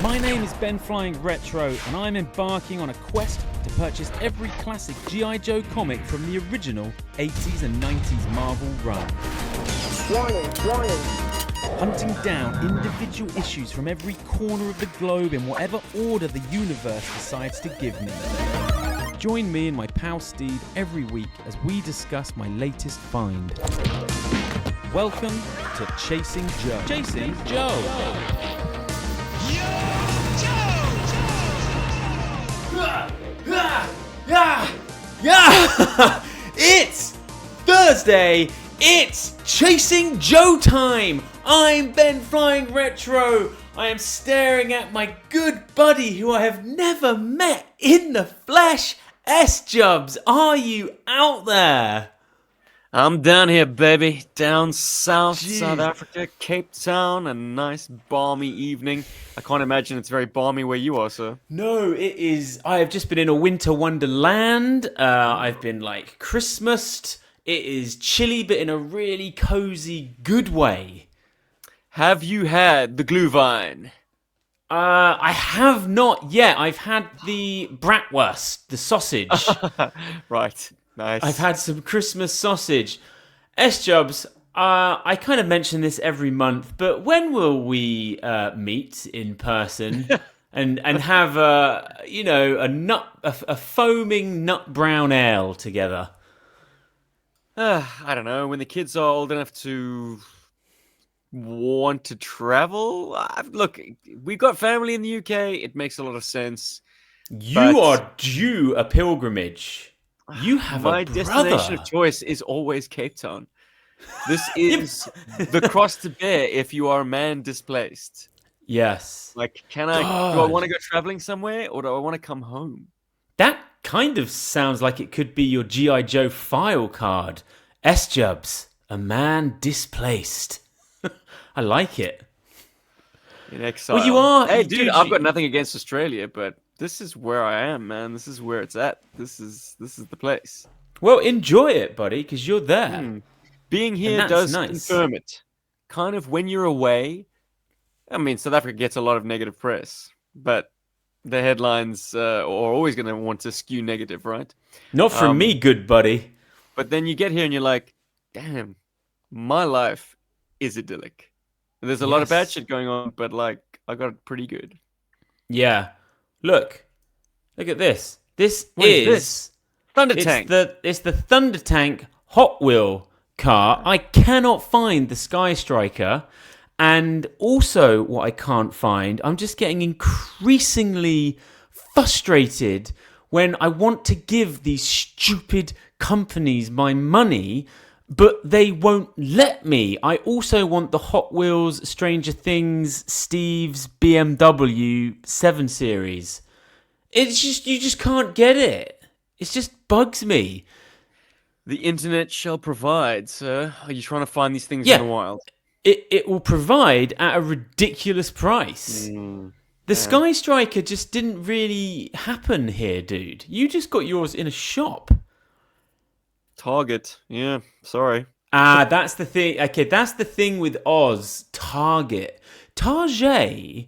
My name is BenFlyingRetro, and I'm embarking on a quest to purchase every classic GI Joe comic from the original 80s and 90s Marvel run. Warning. Hunting down individual issues from every corner of the globe in whatever order the universe decides to give me. Join me and my pal Steve every week as we discuss my latest find. Welcome to Chasing Joe. Chasing Joe. It's Thursday. It's Chasing Joe time. I'm BenFlyingRetro. I am staring at my good buddy who I have never met in the flesh. S-Jubs, are you out there? I'm down here, baby. Down south, Jeez. South Africa, Cape Town. A nice balmy evening. I can't imagine it's very balmy where you are, sir. No, it is. I have just been in a winter wonderland. I've been Christmased. It is chilly, but in a really cozy, good way. Have you had the glühwein? I have not yet. I've had the bratwurst, the sausage. Right. Nice. I've had some Christmas sausage. S-Jubs, I kind of mention this every month, but when will we meet in person and have a foaming nut brown ale together? I don't know. When the kids are old enough to want to travel, look, we've got family in the UK. It makes a lot of sense. You are due a pilgrimage. You have my a brother. destination of choice is always Cape Town. This is the cross to bear if you are a man displaced. Yes. Do I want to go traveling somewhere or do I want to come home? That kind of sounds like it could be your GI Joe file card. S-Jubs, a man displaced. I like it. In exile. Well, you are. Hey, dude, I've got nothing against Australia, but this is where I am, man. This is where it's at. This is the place. Well, enjoy it, buddy, because you're there. Being here does confirm it. Kind of when you're away. I mean, South Africa gets a lot of negative press, but the headlines are always going to want to skew negative, right? Not from me, good buddy. But then you get here and you're like, damn, my life is idyllic. There's a lot of bad shit going on, but I got it pretty good. Yeah. Look at this. This What is this? Thunder Tank. It's the Thunder Tank Hot Wheel car. I cannot find the Sky Striker. And also what I can't find, I'm just getting increasingly frustrated when I want to give these stupid companies my money, but they won't let me. I also want the Hot Wheels Stranger Things Steve's BMW 7 Series. It's just, you just can't get it. It just bugs me. The internet shall provide, sir. Are you trying to find these things in the wild? It will provide at a ridiculous price. The Sky Striker just didn't really happen here, dude. You just got yours in a shop. Target. Yeah, sorry. That's the thing. Okay, that's the thing with Oz. Target. Target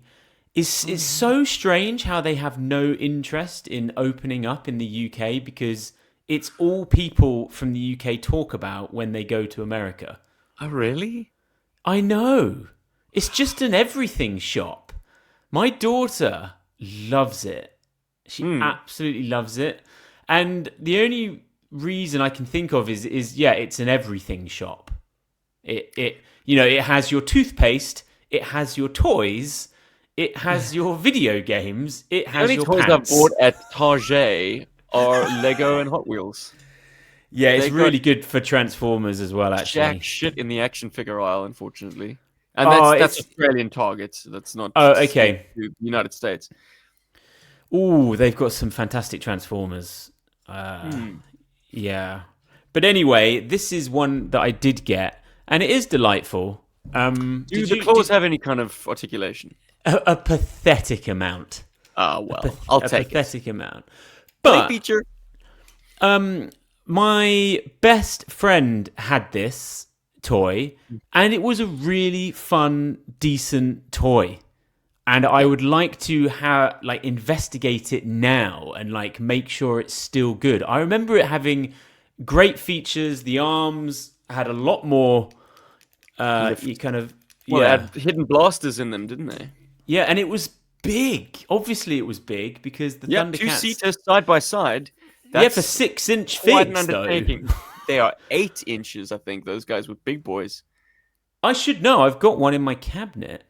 is so strange how they have no interest in opening up in the UK because it's all people from the UK talk about when they go to America. Oh, really? I know. It's just an everything shop. My daughter loves it. She absolutely loves it. And the only reason I can think of is it's an everything shop. It has your toothpaste, it has your toys, it has your video games, it has your toys pants. I've bought at Target are Lego and Hot Wheels. Yeah, it's really good for Transformers as well, actually. Jack shit in the action figure aisle, unfortunately. And that's Australian Target. That's not okay. The United States. Ooh, they've got some fantastic Transformers. Yeah. But anyway, this is one that I did get, and it is delightful. Do the claws have any kind of articulation? A pathetic amount. I'll take a pathetic amount. But feature. My best friend had this toy, and it was a really fun, decent toy. And I would like to investigate it now and like make sure it's still good. I remember it having great features. The arms had a lot more. You kind of Well, they had hidden blasters in them, didn't they? Yeah, and it was big. Obviously, it was big because the Thundercats. Two-seaters side by side. That's for 6-inch figs, though. They are 8 inches, I think. Those guys were big boys. I should know. I've got one in my cabinet.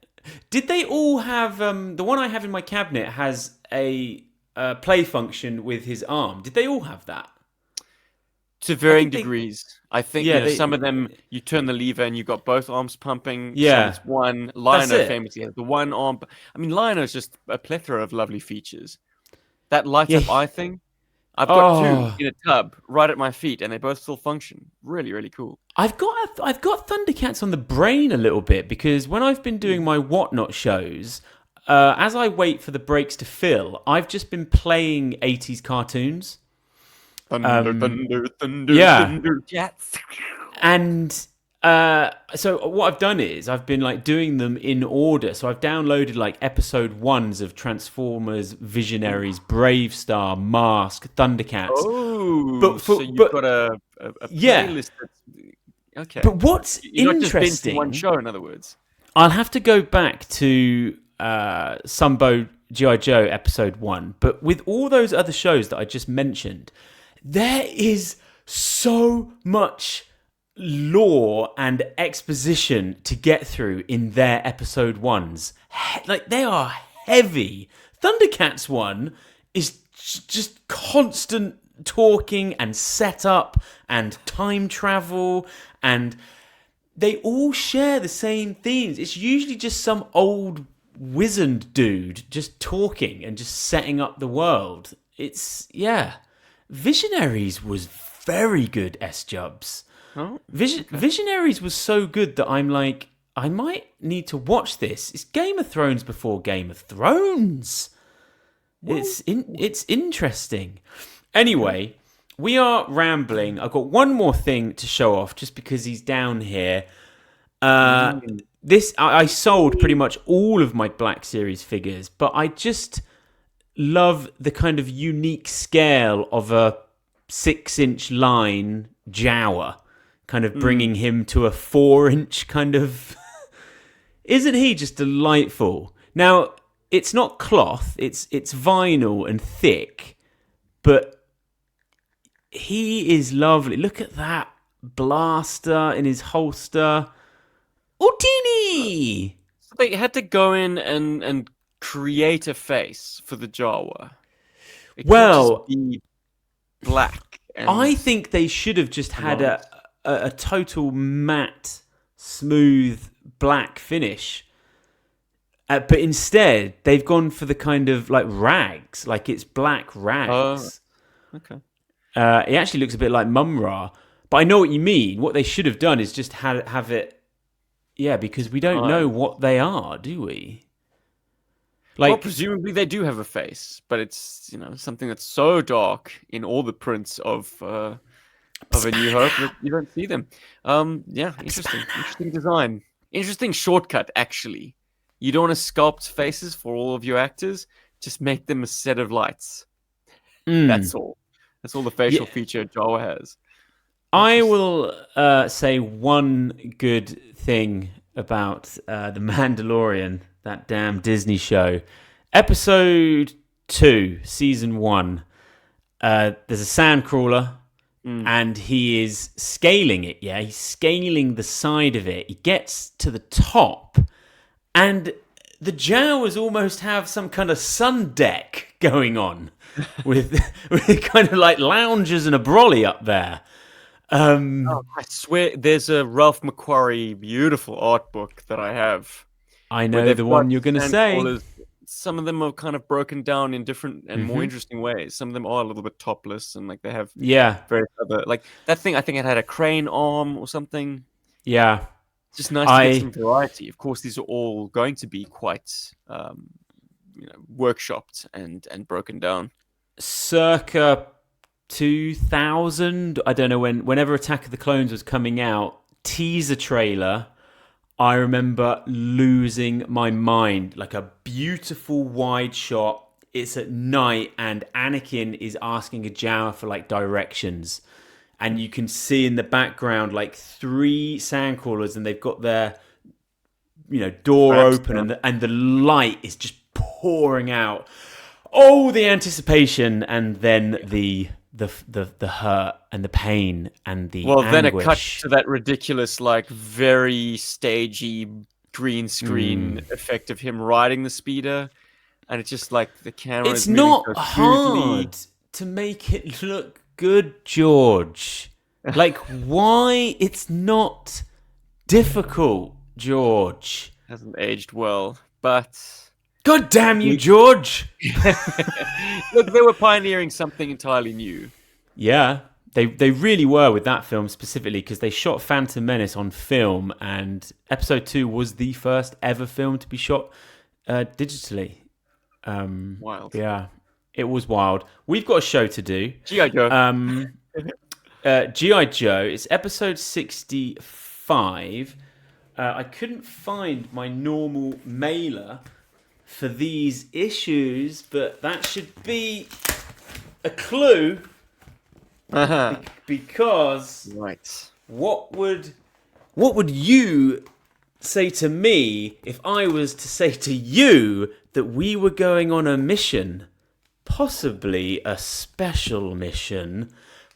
Did they all have... the one I have in my cabinet has a play function with his arm. Did they all have that? To varying degrees. I think some of them, you turn the lever and you've got both arms pumping. Yeah. Some it's one. Lionel famously has the one arm. I mean, Lionel is just a plethora of lovely features. That light-up eye thing, I've got 2 in a tub right at my feet, and they both still function. Really, really cool. I've got Thundercats on the brain a little bit because when I've been doing my Whatnot shows, as I wait for the breaks to fill, I've just been playing 80s cartoons. Thunder, Cats. And so what I've done is I've been like doing them in order. So I've downloaded like episode 1s of Transformers, Visionaries, Brave Star, Mask, Thundercats. Oh, so you've got a playlist. Okay. But what's You're interesting? Not just been to one show, in other words. I'll have to go back to Sunbow GI Joe episode 1. But with all those other shows that I just mentioned, there is so much lore and exposition to get through in their episode 1s. Like, they are heavy. Thundercats 1 is just constant talking and setup and time travel, and they all share the same themes. It's usually just some old wizened dude just talking and just setting up the world. Visionaries was very good, S-Jubs. Oh, Visionaries was so good that I'm like, I might need to watch this. It's Game of Thrones before Game of Thrones. It's interesting. Anyway, we are rambling. I've got one more thing to show off just because he's down here. I sold pretty much all of my Black Series figures, but I just love the kind of unique scale of a 6-inch line Jawa, kind of bringing him to a 4-inch kind of... Isn't he just delightful? Now, it's not cloth, it's vinyl and thick, but he is lovely. Look at that blaster in his holster. Ultini! So they had to go in and create a face for the Jawa. It can't just be black. I think they should have just had a total matte, smooth black finish. But instead, they've gone for the kind of like rags, like it's black rags. Okay. It actually looks a bit like Mum-Ra. But I know what you mean. What they should have done is just have it... Yeah, because we don't know what they are, do we? Well, presumably they do have a face, but it's something that's so dark in all the prints of A New Hope that you don't see them. Interesting design, interesting shortcut. Actually, you don't want to sculpt faces for all of your actors; just make them a set of lights. That's all. That's all the facial feature Jawa has. I will say one good thing about The Mandalorian, that damn Disney show. Episode 2, Season 1. There's a sandcrawler, and he is scaling it, He's scaling the side of it. He gets to the top, and the Jawas almost have some kind of sun deck going on with kind of like loungers and a brolly up there. I swear there's a Ralph McQuarrie beautiful art book that I have. I know the one you're going to say. Some of them are kind of broken down in different and more interesting ways. Some of them are a little bit topless and like they have very other, like that thing. I think it had a crane arm or something. Yeah, it's just nice to get some variety. Of course, these are all going to be quite workshopped and broken down. Circa 2000, I don't know whenever Attack of the Clones was coming out, teaser trailer, I remember losing my mind. Like a beautiful wide shot. It's at night and Anakin is asking a Jawa for like directions. And you can see in the background like 3 sandcrawlers and they've got their door open and the light is just pouring out. Oh, the anticipation and then the hurt and the pain and the anguish. Then it cuts to that ridiculous, like very stagey green screen effect of him riding the speeder, and it's just like the camera. It's not so hard to make it look good, George. Like, why? It's not difficult, George. Hasn't aged well, but God damn you, George! Look, they were pioneering something entirely new. Yeah, they really were with that film specifically because they shot Phantom Menace on film, and Episode 2 was the first ever film to be shot digitally. Wild. Yeah, it was wild. We've got a show to do. GI Joe. GI Joe. It's episode 65. I couldn't find my normal mailer for these issues, but that should be a clue. Because right. What would you say to me if I was to say to you that we were going on a mission, possibly a special mission,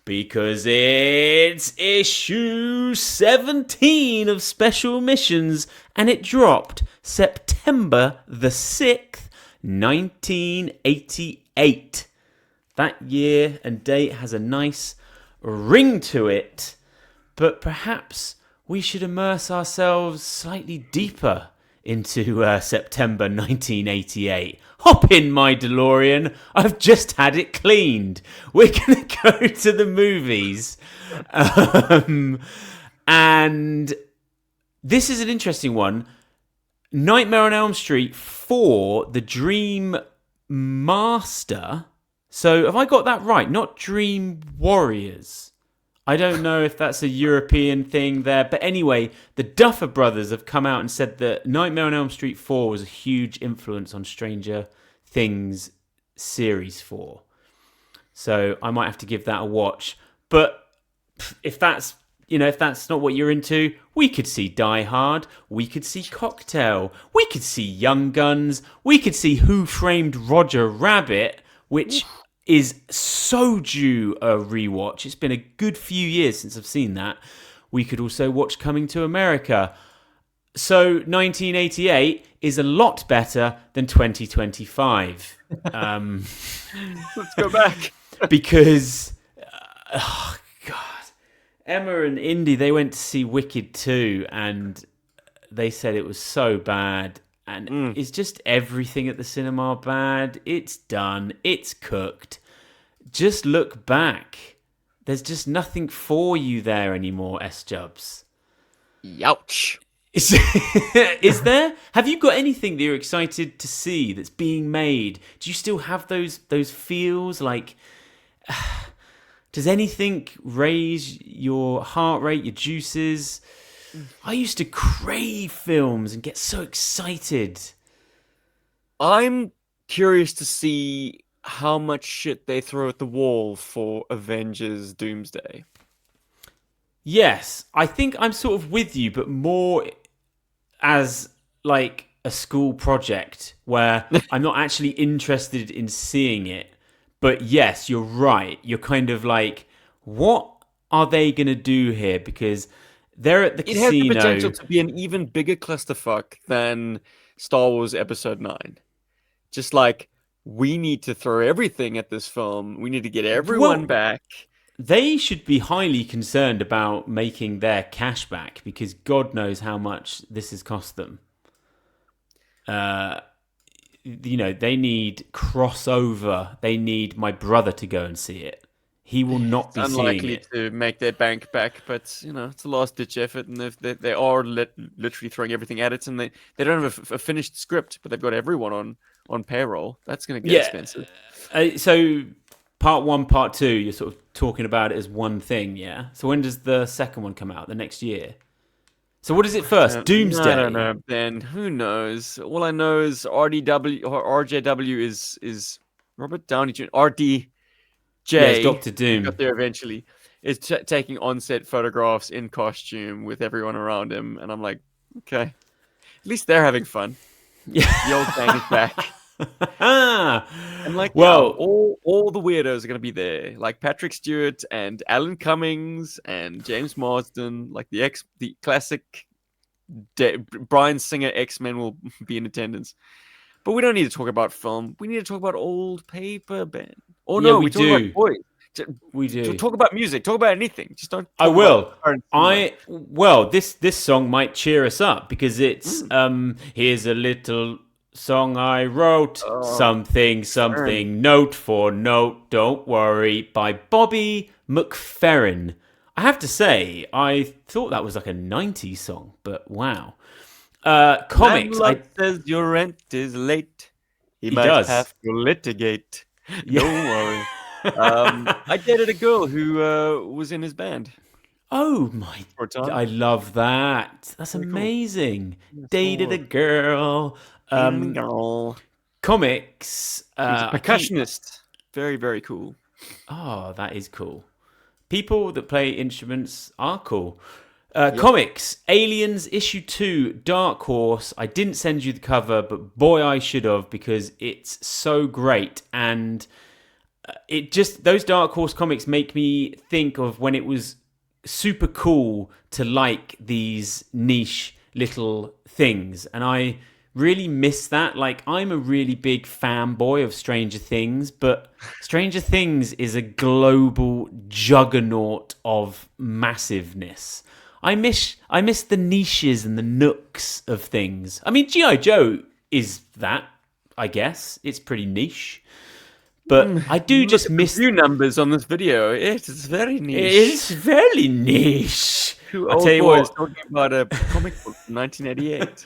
because it's issue 17 of Special Missions and it dropped September the 6th, 1988. That year and date has a nice ring to it, but perhaps we should immerse ourselves slightly deeper into September 1988. Hop in, my DeLorean. I've just had it cleaned. We're going to go to the movies. And this is an interesting one. Nightmare on Elm Street 4, The Dream Master. So have I got that right? Not Dream Warriors. I don't know if that's a European thing there. But anyway, the Duffer Brothers have come out and said that Nightmare on Elm Street 4 was a huge influence on Stranger Things Series 4. So I might have to give that a watch. But if that's not what you're into, we could see Die Hard. We could see Cocktail. We could see Young Guns. We could see Who Framed Roger Rabbit, which is so due a rewatch. It's been a good few years since I've seen that. We could also watch Coming to America. So 1988 is a lot better than 2025. Let's go back. Because, oh God, Emma and Indy, they went to see Wicked 2 and they said it was so bad. And it's just everything at the cinema bad. It's done. It's cooked. Just look back. There's just nothing for you there anymore, S-Jubs. Youch. Is there? Have you got anything that you're excited to see that's being made? Do you still have those feels? Like, does anything raise your heart rate, your juices? I used to crave films and get so excited. I'm curious to see how much shit they throw at the wall for Avengers Doomsday. Yes, I think I'm sort of with you, but more as like a school project where I'm not actually interested in seeing it. But yes, you're right. You're kind of like, what are they going to do here? Because they're at the casino. It has the potential to be an even bigger clusterfuck than Star Wars Episode 9. Just like, we need to throw everything at this film. We need to get everyone back. They should be highly concerned about making their cash back because God knows how much this has cost them. They need crossover. They need my brother to go and see it. He will not be seeing it. Unlikely to make their bank back, but it's a last-ditch effort, and they are literally throwing everything at it, and they don't have a finished script, but they've got everyone on payroll. That's going to get expensive. So part 1, part 2, you're sort of talking about it as one thing, yeah? So when does the second one come out? The next year? So what is it first? Doomsday? I don't know, Ben. Who knows? All I know is RDW or RJW is Robert Downey Jr. RDJ. Yeah, it's Doctor Doom. Got there eventually. Is taking on-set photographs in costume with everyone around him, and I'm like, okay, at least they're having fun. Yeah, the old gang is back. And like, well, all the weirdos are gonna be there, like Patrick Stewart and Alan Cummings and James Marsden, like the classic Bryan Singer X-Men will be in attendance. But we don't need to talk about film. We need to talk about old paper, Ben. Oh yeah, no, we talk do. about boys. We do. Talk about music. Talk about anything. Just don't. I will. This song might cheer us up because it's here's a little song I wrote, something, note for note, don't worry, by Bobby McFerrin. I have to say, I thought that was like a 90s song, but wow. Comics. Says your rent is late. He might does. have to litigate. Yeah. Don't worry. I dated a girl who was in his band. Oh my! I love that. That's Pretty amazing. Cool. Dated a girl. Comics. He's a percussionist. Very, very cool. Oh, that is cool. People that play instruments are cool. Comics. Aliens issue 2, Dark Horse. I didn't send you the cover, but boy, I should have because it's so great. And those Dark Horse comics make me think of when it was super cool to like these niche little things. And I really miss that. Like, I'm a really big fanboy of Stranger Things, but Stranger Things is a global juggernaut of massiveness. I miss the niches and the nooks of things. I mean, GI Joe is that, I guess. It's pretty niche. But I do just miss the view numbers on this video. It is very niche. It is very niche. I'll tell you what, talking about a comic book from 1988.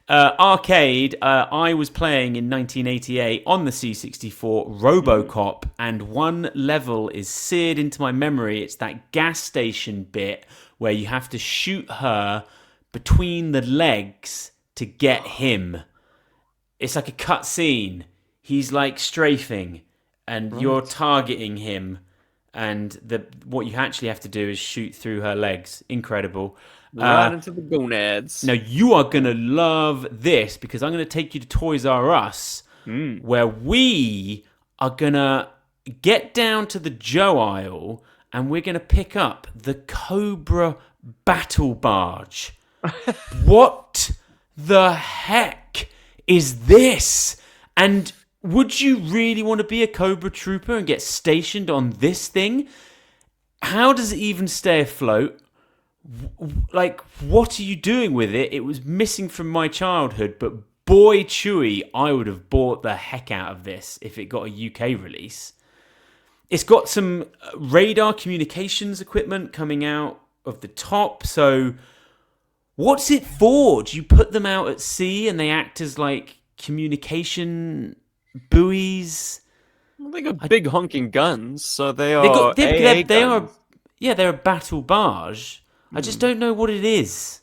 Arcade. I was playing in 1988 on the C64 RoboCop, and one level is seared into my memory. It's that gas station bit where you have to shoot her between the legs to get him. It's like a cut scene. He's like strafing, and you're targeting him, and what you actually have to do is shoot through her legs. Incredible. Right into the gonads. Now, you are going to love this because I'm going to take you to Toys R Us, where we are going to get down to the Joe aisle and we're going to pick up the Cobra Battle Barge. What the heck is this? And would you really want to be a Cobra Trooper and get stationed on this thing? How does it even stay afloat? Like, what are you doing with it? It was missing from my childhood, but boy, Chewy, I would have bought the heck out of this if it got a UK release. It's got some radar communications equipment coming out of the top, so what's it for? Do you put them out at sea and they act as like communication buoys? Well, they got big honking guns, so they are. They're a battle barge. I just don't know what it is.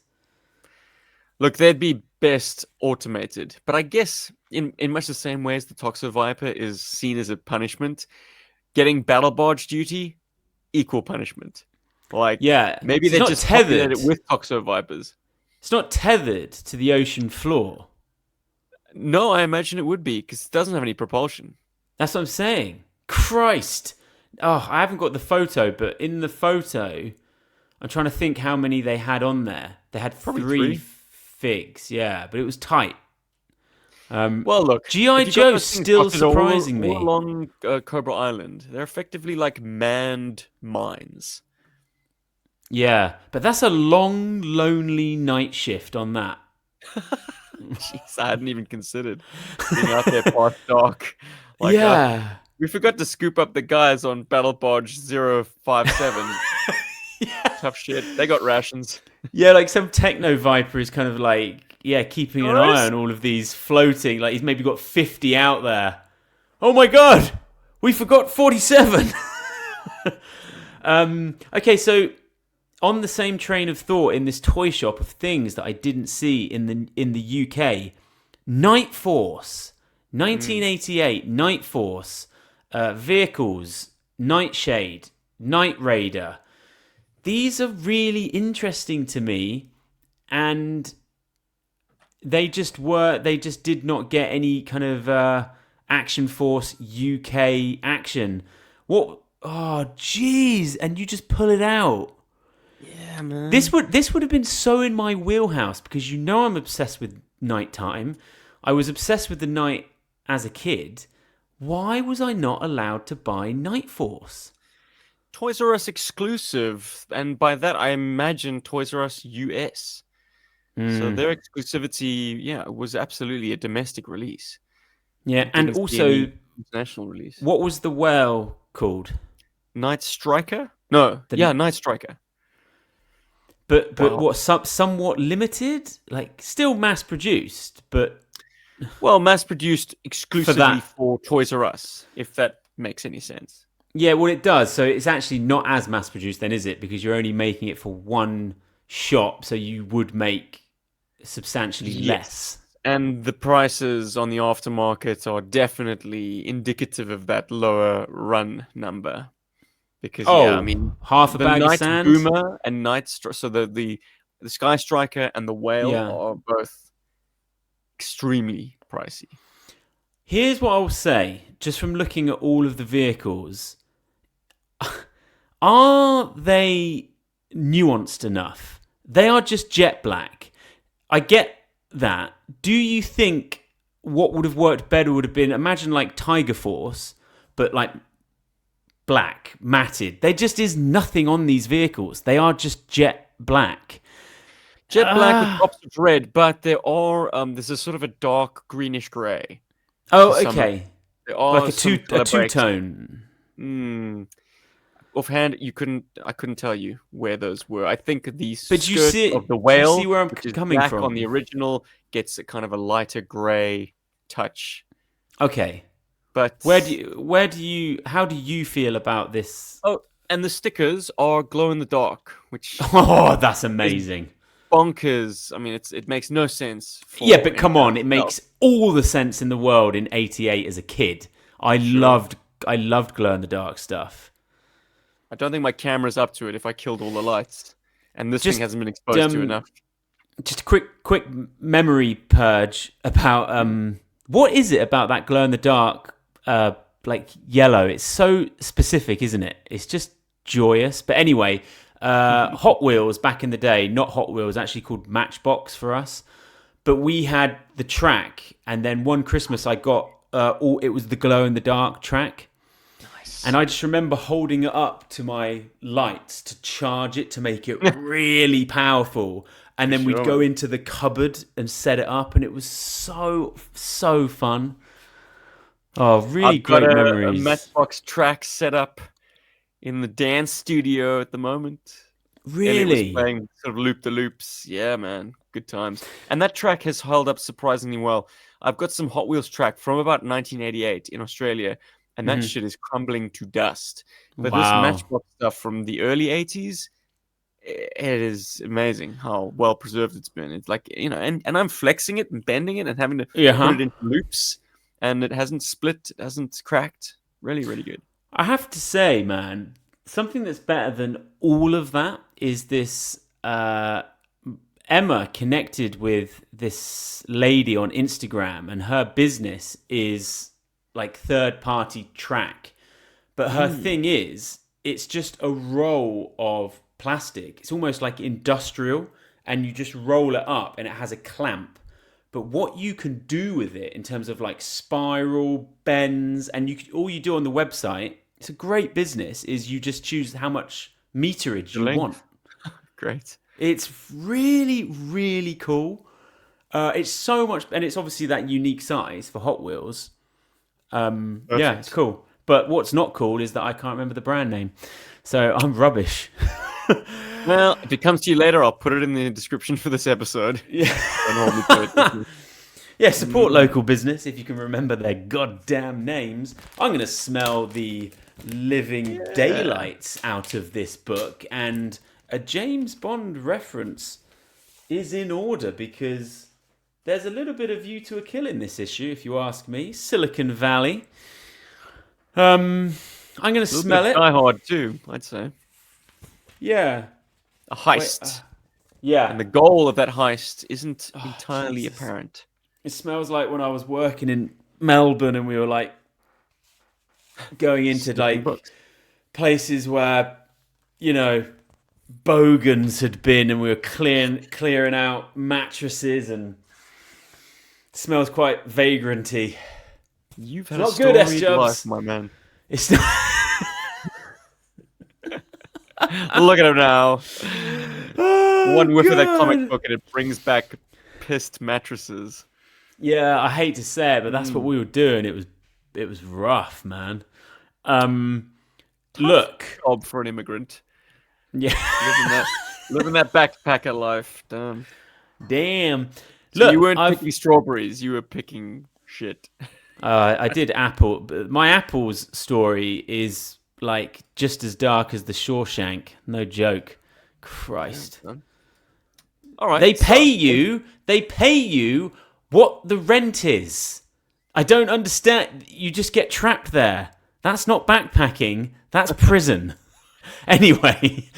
Look, they'd be best automated, but I guess in much the same way as the Toxo Viper is seen as a punishment, getting battle barge duty, equal punishment. Like, maybe they're just tethered it with Toxo Vipers. It's not tethered to the ocean floor. No, I imagine it would be because it doesn't have any propulsion. That's what I'm saying. Christ. Oh, I haven't got the photo, but in the photo, I'm trying to think how many they had on there. They had three figs, but it was tight. Well, look, GI Joe's still surprising me. All along Cobra Island, they're effectively like manned mines. Yeah, but that's a long, lonely night shift on that. Jeez, I hadn't even considered being out there past dark. Like, we forgot to scoop up the guys on Battle Barge 057. Tough shit. They got rations. Yeah, like some Techno Viper is kind of like, keeping an eye on all of these floating. Like, he's maybe got 50 out there. Oh my god! We forgot 47! Okay, so on the same train of thought in this toy shop of things that I didn't see in the UK, Night Force, 1988, Night Force, vehicles, Nightshade, Night Raider. These are really interesting to me, and they just did not get any kind of Action Force UK action. What? Oh, jeez! And you just pull it out. Yeah, man. This would have been so in my wheelhouse because I'm obsessed with nighttime. I was obsessed with the night as a kid. Why was I not allowed to buy Night Force? Toys R Us exclusive, and by that I imagine Toys R Us US. So their exclusivity, was absolutely a domestic release. Yeah, and also international release. What was the whale called? Night Striker? No, Night Striker. But what? Somewhat limited, like still mass produced, but mass produced exclusively for Toys R Us, if that makes any sense. Yeah, well, it does. So it's actually not as mass produced, then, is it? Because you're only making it for one shop, so you would make substantially less. And the prices on the aftermarket are definitely indicative of that lower run number. Because half a bag of sand, Boomer and Night so the Sky Striker and the Whale are both extremely pricey. Here's what I'll say, just from looking at all of the vehicles. Are they nuanced enough? They are just jet black. I get that. Do you think what would have worked better would have been, imagine like Tiger Force, but like black, matted. There just is nothing on these vehicles. They are just jet black. Jet black with pops of red, but there are there's a sort of a dark greenish grey. Oh, okay. There are like a two-tone. Offhand, I couldn't tell you where those were. I think the skirt of the Whale, you see where I'm coming black from? On the original, gets a kind of a lighter grey touch. Okay, but how do you feel about this? Oh, and the stickers are glow in the dark, which that's amazing. Bonkers. I mean, it makes no sense. Yeah, but come on, it makes all the sense in the world in '88 as a kid. I loved glow in the dark stuff. I don't think my camera's up to it if I killed all the lights. And this thing hasn't been exposed to enough. Just a quick memory purge about what is it about that glow in the dark like yellow? It's so specific, isn't it? It's just joyous. But anyway, Hot Wheels back in the day, not Hot Wheels, actually called Matchbox for us. But we had the track, and then one Christmas I got it was the glow in the dark track. And I just remember holding it up to my lights to charge it to make it really powerful. And then we'd go into the cupboard and set it up. And it was so fun. Oh, really great memories. A Matchbox track set up in the dance studio at the moment. Really? And it was playing sort of loop-the-loops. Yeah, man. Good times. And that track has held up surprisingly well. I've got some Hot Wheels track from about 1988 in Australia. And that shit is crumbling to dust. But this Matchbox stuff from the early 80s, it is amazing how well preserved it's been. It's like, and I'm flexing it and bending it and having to put it into loops. And it hasn't split, it hasn't cracked. Really, really good. I have to say, man, something that's better than all of that is this Emma connected with this lady on Instagram, and her business is like third-party track. But her thing is, it's just a roll of plastic. It's almost like industrial, and you just roll it up, and it has a clamp. But what you can do with it in terms of like spiral, bends, and all you do on the website, it's a great business, is you just choose how much meterage you want. Great. It's really, really cool. It's so much, and it's obviously that unique size for Hot Wheels. Yeah, it's cool. But what's not cool is that I can't remember the brand name. So I'm rubbish. Well, if it comes to you later, I'll put it in the description for this episode. Yeah. Yeah, support local business if you can remember their goddamn names. I'm going to smell the living daylights out of this book and a James Bond reference is in order because there's a little bit of View to a Kill in this issue, if you ask me. Silicon Valley. I'm going to smell it. Die Hard too, I'd say. Yeah. A heist. Yeah. And the goal of that heist isn't entirely apparent. It smells like when I was working in Melbourne and we were like going into like places where, you know, bogans had been and we were clearing out mattresses and it smells quite vagranty. You've had a storied life, my man. It's not... Look at him now. One whiff of that comic book and it brings back pissed mattresses. Yeah, I hate to say it, but that's what we were doing. It was rough, man. Look, job for an immigrant. Yeah, living that backpacker life. Damn. So Look, you weren't picking strawberries. You were picking shit. I did apple. But my apples story is like just as dark as the Shawshank. No joke. Christ. Yeah, all right. They pay you what the rent is. I don't understand. You just get trapped there. That's not backpacking. That's prison. Anyway,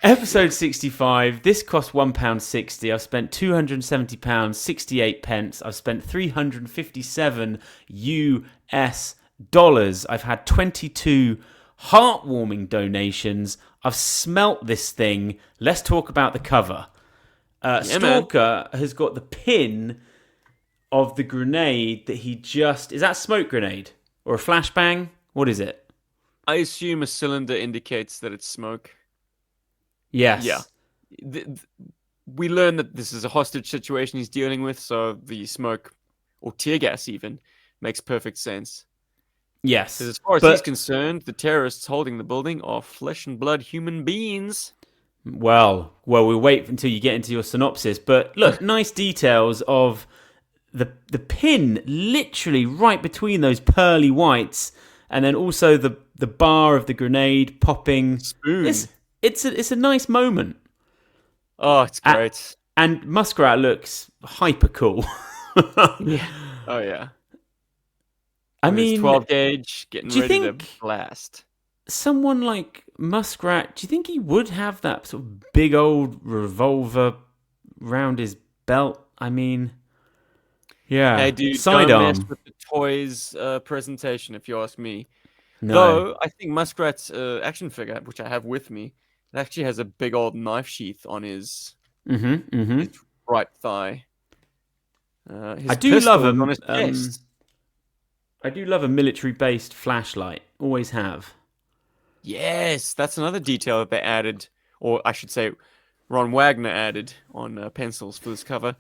episode 65. This cost £1.60. I've spent £270, 68 pence. I've spent 357 US dollars. I've had 22 heartwarming donations. I've smelt this thing. Let's talk about the cover. Stalker has got the pin of the grenade that he just... Is that a smoke grenade? Or a flashbang? What is it? I assume a cylinder indicates that it's smoke. Yes. Yeah. We learn that this is a hostage situation he's dealing with, so the smoke, or tear gas even, makes perfect sense. Yes. Because as far as he's concerned, the terrorists holding the building are flesh and blood human beings. Well, we'll wait until you get into your synopsis. But look, nice details of the pin literally right between those pearly whites, and then also the bar of the grenade popping. Spoon. It's a nice moment. Oh, it's great. And Muskrat looks hyper cool. Yeah. Oh yeah. I mean, 12 gauge getting ready to blast. Someone like Muskrat, do you think he would have that sort of big old revolver round his belt? I mean, yeah. Hey, dude, sidearm. Don't mess with the toys presentation, if you ask me. No. Though, I think Muskrat's action figure, which I have with me, it actually has a big old knife sheath on his right thigh. I do love him. On his chest. I do love a military-based flashlight. Always have. Yes, that's another detail that they added, or I should say, Ron Wagner added on pencils for this cover.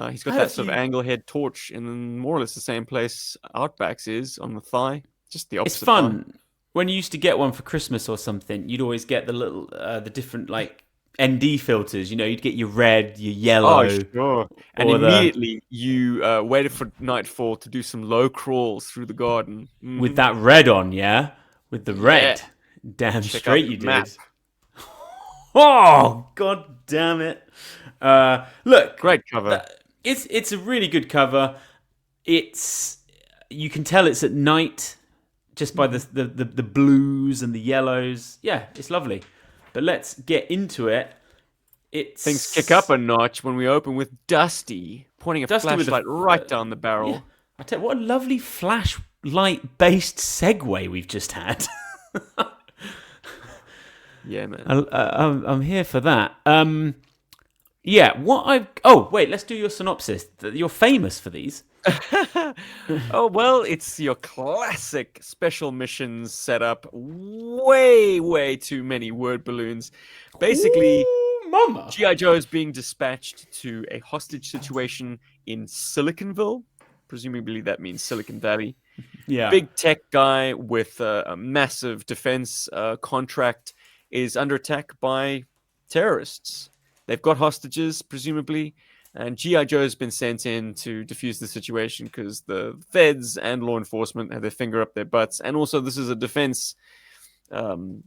He's got that sort of angle head torch in more or less the same place Outback's is on the thigh. Just the opposite. It's fun. Thigh. When you used to get one for Christmas or something, you'd always get the little, the different like ND filters. You know, you'd get your red, your yellow. Oh, sure. And immediately you waited for nightfall to do some low crawls through the garden. With that red on, yeah? With the red. Yeah. Damn Check straight you map. did. Oh, god damn it. Look. Great cover. It's a really good cover. You can tell it's at night just by the blues and the yellows. Yeah, it's lovely. But let's get into it. Things kick up a notch when we open with Dusty pointing a flashlight right down the barrel. Yeah. I tell you, what a lovely flashlight-based segue we've just had. Yeah, man. I'm here for that. Yeah, let's do your synopsis. You're famous for these. Oh, well, it's your classic special missions setup. Way too many word balloons. Basically, mama. GI Joe is being dispatched to a hostage situation in Siliconville. Presumably that means Silicon Valley. Yeah. Big tech guy with a massive defense contract is under attack by terrorists. They've got hostages, presumably, and G.I. Joe has been sent in to defuse the situation because the feds and law enforcement have their finger up their butts. And also, this is a defense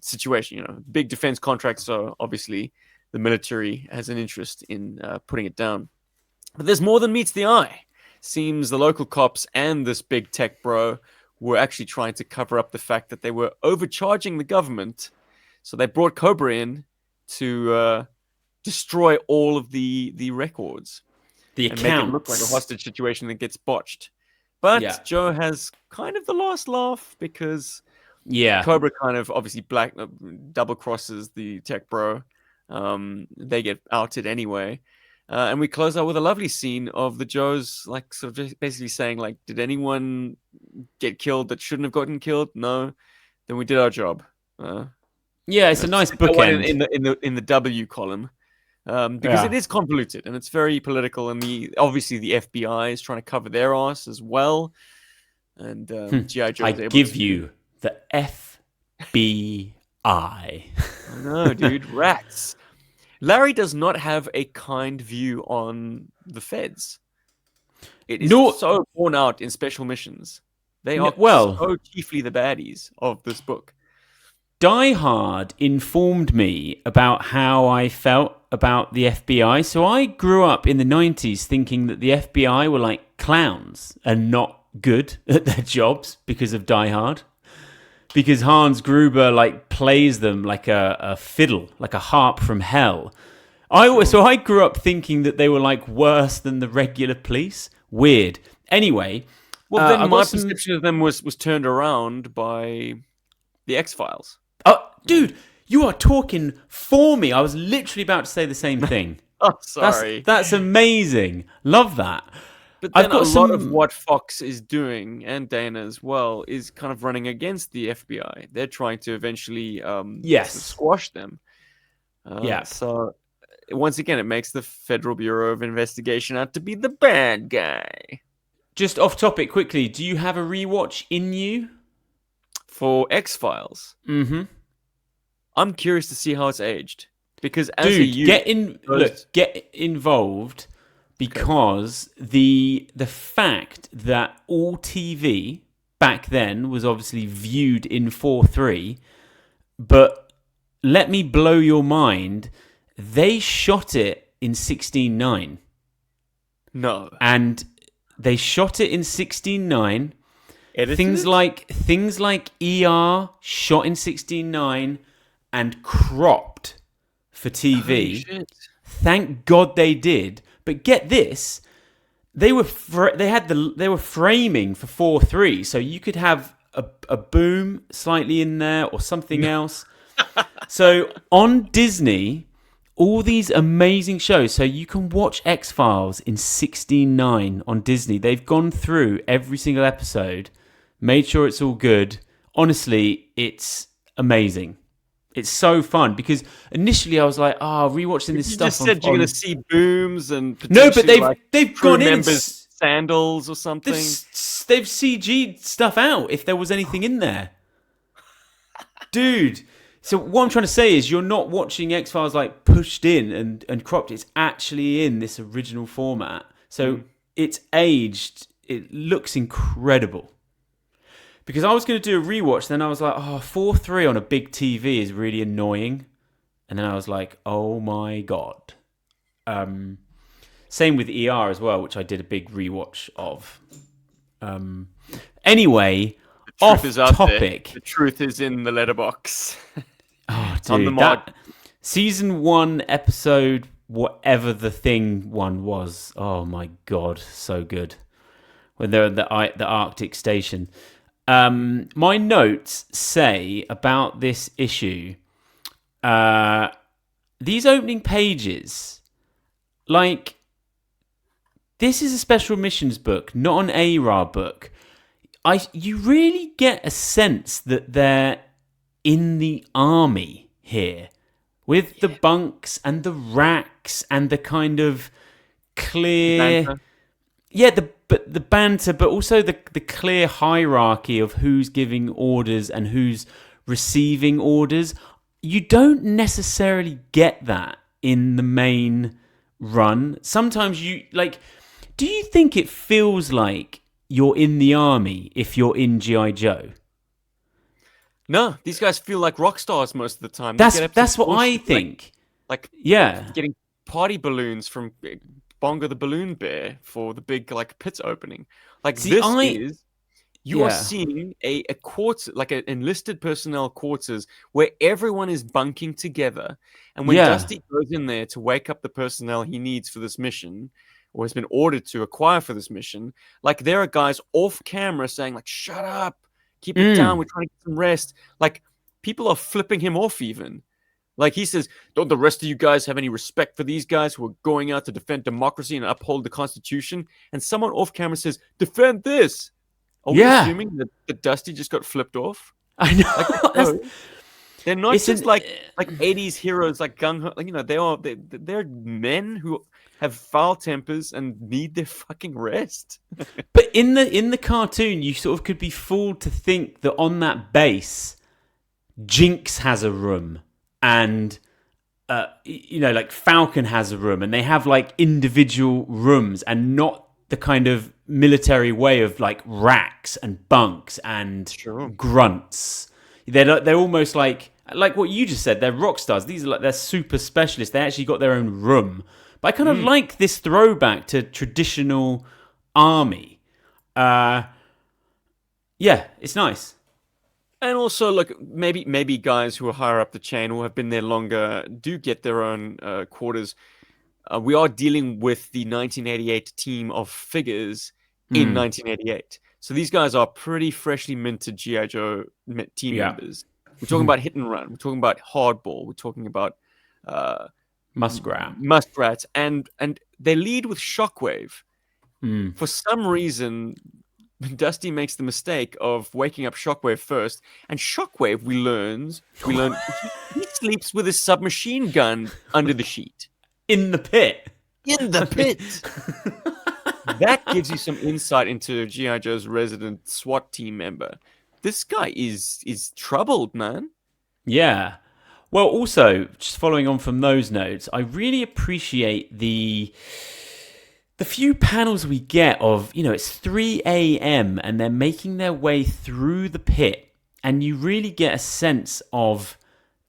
situation, big defense contracts, so obviously the military has an interest in putting it down. But there's more than meets the eye. Seems the local cops and this big tech bro were actually trying to cover up the fact that they were overcharging the government. So they brought Cobra in to destroy all of the records. The and accounts. make it look like a hostage situation that gets botched. But Joe has kind of the last laugh because Cobra kind of obviously double crosses the tech bro. They get outed anyway. And we close out with a lovely scene of the Joes like sort of just basically saying like, did anyone get killed that shouldn't have gotten killed? No. Then we did our job. It's a nice bookend in the W column. Because it is convoluted and it's very political, and obviously the FBI is trying to cover their ass as well. And GI Joe. I give you the FBI. I know, dude. Rats. Larry does not have a kind view on the feds. It is so borne out in Special Missions. They are so chiefly the baddies of this book. Die Hard informed me about how I felt about the FBI. So I grew up in the 90s thinking that the FBI were like clowns and not good at their jobs because of Die Hard. Because Hans Gruber like plays them like a fiddle, like a harp from hell. So I grew up thinking that they were like worse than the regular police. Weird. Anyway, then my perception of them was turned around by the X-Files. Oh, dude, you are talking for me. I was literally about to say the same thing. Oh, sorry. That's amazing. Love that. But then a lot of what Fox is doing, and Dana as well, is kind of running against the FBI. They're trying to eventually squash them. So, once again, it makes the Federal Bureau of Investigation out to be the bad guy. Just off topic quickly, do you have a rewatch in you? For X-Files? Mm-hmm. I'm curious to see how it's aged. Because get involved... Because the fact that all TV back then was obviously viewed in 4:3, but let me blow your mind, they shot it in 16:9. No. And they shot it in 16:9. Things like ER shot in 16:9 and cropped for TV. Oh, shit. Thank God they did. But get this, they were framing for 4:3, so you could have a boom slightly in there or something else. So on Disney, all these amazing shows, so you can watch X-Files in 16:9 on Disney. They've gone through every single episode, made sure it's all good. Honestly, it's amazing. It's so fun because initially I was like, rewatching this stuff. You just said you're going to see booms and no, but they've gone in sandals or something. They've CG'd stuff out if there was anything in there, dude. So what I'm trying to say is you're not watching X-Files like pushed in and cropped. It's actually in this original format, so it's aged. It looks incredible. Because I was going to do a rewatch, then I was like, 4:3 on a big TV is really annoying. And then I was like, oh my God. Same with ER as well, which I did a big rewatch of. Anyway, off topic. The truth is in the letterbox. Oh, dude. Season 1, episode, whatever the thing one was. Oh my God, so good. When they're at the Arctic station. My notes say about this issue, these opening pages, like, this is a special missions book, not an ARA book. You really get a sense that they're in the army here, with the bunks and the racks and the kind of clear... Banter. Yeah, the banter, but also the clear hierarchy of who's giving orders and who's receiving orders. You don't necessarily get that in the main run. Sometimes do you think it feels like you're in the army if you're in GI Joe? No, these guys feel like rock stars most of the time. That's what I think. like Yeah. getting party balloons from Bongo the Balloon Bear for the big like pit opening. Like See, you are yeah. seeing a quarter, like an enlisted personnel quarters where everyone is bunking together. And when Yeah. Dusty goes in there to wake up the personnel he needs for this mission, or has been ordered to acquire for this mission, like there are guys off camera saying, like, shut up, keep it down, we're trying to get some rest. Like people are flipping him off even. Like he says, don't the rest of you guys have any respect for these guys who are going out to defend democracy and uphold the Constitution? And someone off camera says, defend this. Are we Yeah. assuming that Dusty just got flipped off? I know. Like, they're not It's just like 80s heroes, like gung ho. Like, you know, they're men who have foul tempers and need their fucking rest. But in the cartoon, you sort of could be fooled to think that on that base, Jinx has a room, and like Falcon has a room, and they have like individual rooms, and not the kind of military way of like racks and bunks and grunts. They're almost like what you just said. They're rock stars. These are like they're super specialists. They actually got their own room. But I kind of like this throwback to traditional army. Yeah, it's nice. And also, look, maybe guys who are higher up the chain or have been there longer do get their own quarters. We are dealing with the 1988 team of figures in 1988. So these guys are pretty freshly minted GI Joe team members. We're talking about Hit and Run. We're talking about Hardball. We're talking about Muskrats, and they lead with Shockwave. For some reason, Dusty makes the mistake of waking up Shockwave first, and Shockwave we learn he sleeps with his submachine gun under the sheet in the pit. In the pit. That gives you some insight into GI Joe's resident SWAT team member. This guy is troubled, man. Yeah. Well, also, just following on from those notes, I really appreciate the few panels we get of, it's 3 a.m. and they're making their way through the pit, and you really get a sense of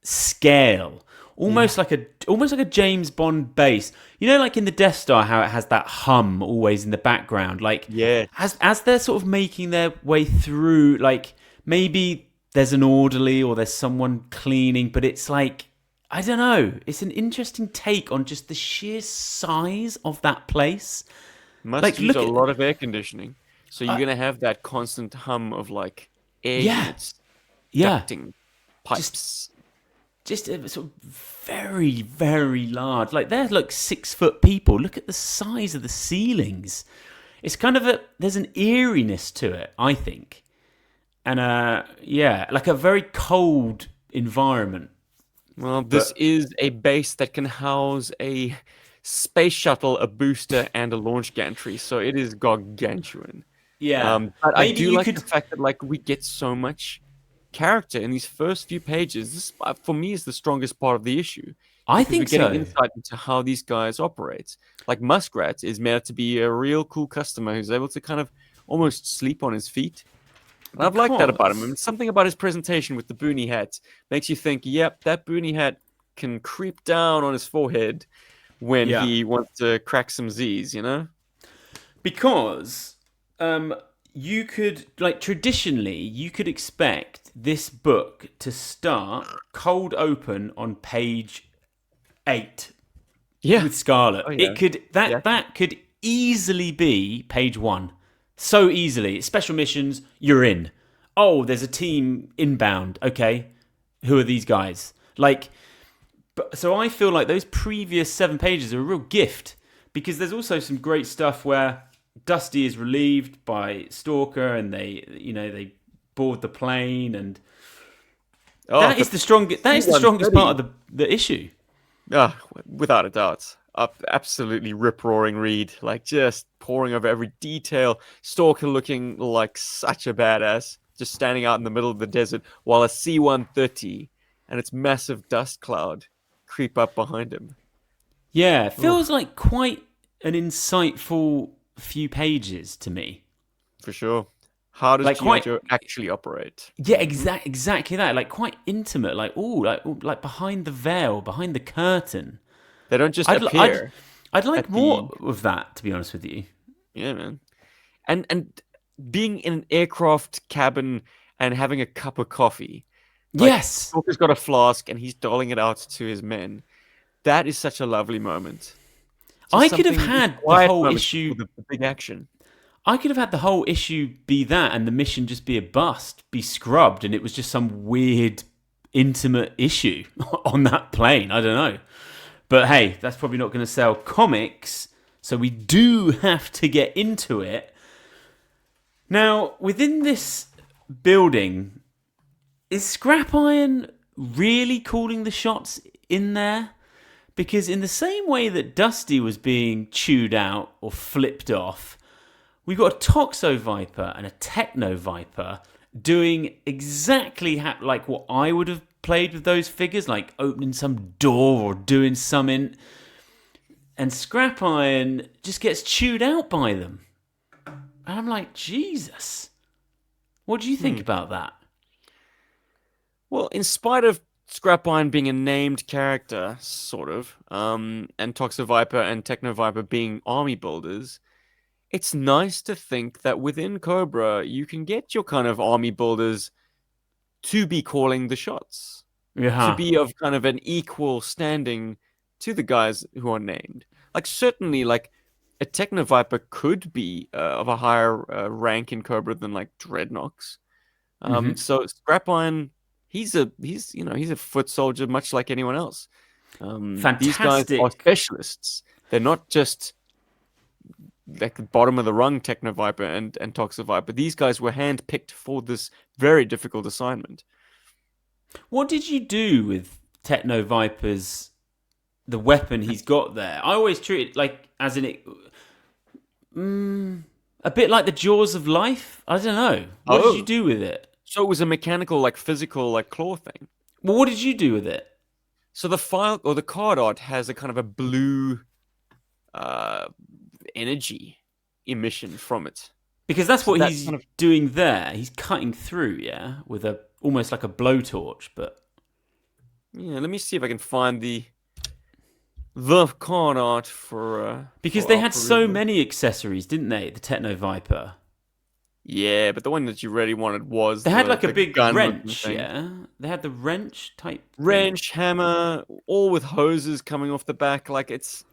scale. Almost like a James Bond base. Like in the Death Star, how it has that hum always in the background. Like, as they're sort of making their way through, like maybe there's an orderly or there's someone cleaning, but it's like, I don't know. It's an interesting take on just the sheer size of that place. Must use a lot of air conditioning. So you're going to have that constant hum of like air units, ducting, pipes. Just sort of very, very large. Like they're like 6-foot people. Look at the size of the ceilings. It's kind of there's an eeriness to it, I think. And like a very cold environment. Well, this is a base that can house a space shuttle, a booster, and a launch gantry. So it is gargantuan. Yeah. But I do like the fact that like we get so much character in these first few pages. This, for me, is the strongest part of the issue. I think we're getting insight into how these guys operate. Like Muskrat is meant to be a real cool customer who's able to kind of almost sleep on his feet. And I've liked that about him. And something about his presentation with the boonie hat makes you think, yep, that boonie hat can creep down on his forehead when he wants to crack some Z's, Because you could, like, traditionally, you could expect this book to start cold open on page 8 with Scarlet. It could that could easily be page 1. So easily. Special missions, you're in. Oh, there's a team inbound. Okay. Who are these guys? So I feel like those previous 7 pages are a real gift, because there's also some great stuff where Dusty is relieved by Stalker and they board the plane, and that is the strongest part of the issue. Without a doubt. Absolutely rip-roaring read, like just pouring over every detail. Stalker looking like such a badass, just standing out in the middle of the desert while a C-130 and its massive dust cloud creep up behind him. Yeah, it feels like quite an insightful few pages to me. For sure. How does Like GI quite, Joe actually operate? yeah, exactly that. Like quite intimate. Like like behind the veil, behind the curtain. They don't just I'd li- I'd appear I'd like at the more of that, to be honest with you. yeah, man. And being in an aircraft cabin and having a cup of coffee. Like Yes, Stalker's got a flask and he's doling it out to his men. That is such a lovely moment. Just I could have something these had the quiet whole moments issue. before the big action. I could have had the whole issue be that, and the mission just be a bust, be scrubbed, and it was just some weird, intimate issue on that plane. I don't know. But hey, that's probably not going to sell comics, so we do have to get into it. Now, within this building, is Scrap Iron really calling the shots in there? Because in the same way that Dusty was being chewed out or flipped off, we've got a Toxo Viper and a Techno Viper doing exactly like what I would have played with those figures, like opening some door or doing something. And Scrap Iron just gets chewed out by them. And I'm like, Jesus. What do you think about that? Well, in spite of Scrap Iron being a named character, sort of, and Toxo Viper and Techno Viper being army builders, it's nice to think that within Cobra, you can get your kind of army builders to be calling the shots, to Yeah. be of kind of an equal standing to the guys who are named. Like, certainly, like, a Techno Viper could be of a higher rank in Cobra than, like, Dreadnoks. So Scrap Iron, he's a foot soldier, much like anyone else. These guys are Fantastic. specialists. They're not just like the bottom of the rung Techno Viper and Toxo Viper. These guys were handpicked for this very difficult assignment. What did you do with Techno Viper's the weapon he's got there? I always treat it like as in it, a bit like the Jaws of Life. I don't know. What did you do with it? So it was a mechanical, like physical, like claw thing. Well, what did you do with it? So the file or the card art has a kind of a blue energy emission from it. Because that's what he's kind of doing there. He's cutting through, yeah, with a almost like a blowtorch. But yeah. Let me see if I can find the card art for because for they our had so perusal. many accessories, didn't they? The Techno Viper. Yeah, but the one that you really wanted was They had the, like a the big gun wrench, thing. yeah. They had the wrench type thing. Wrench, hammer, all with hoses coming off the back. Like it's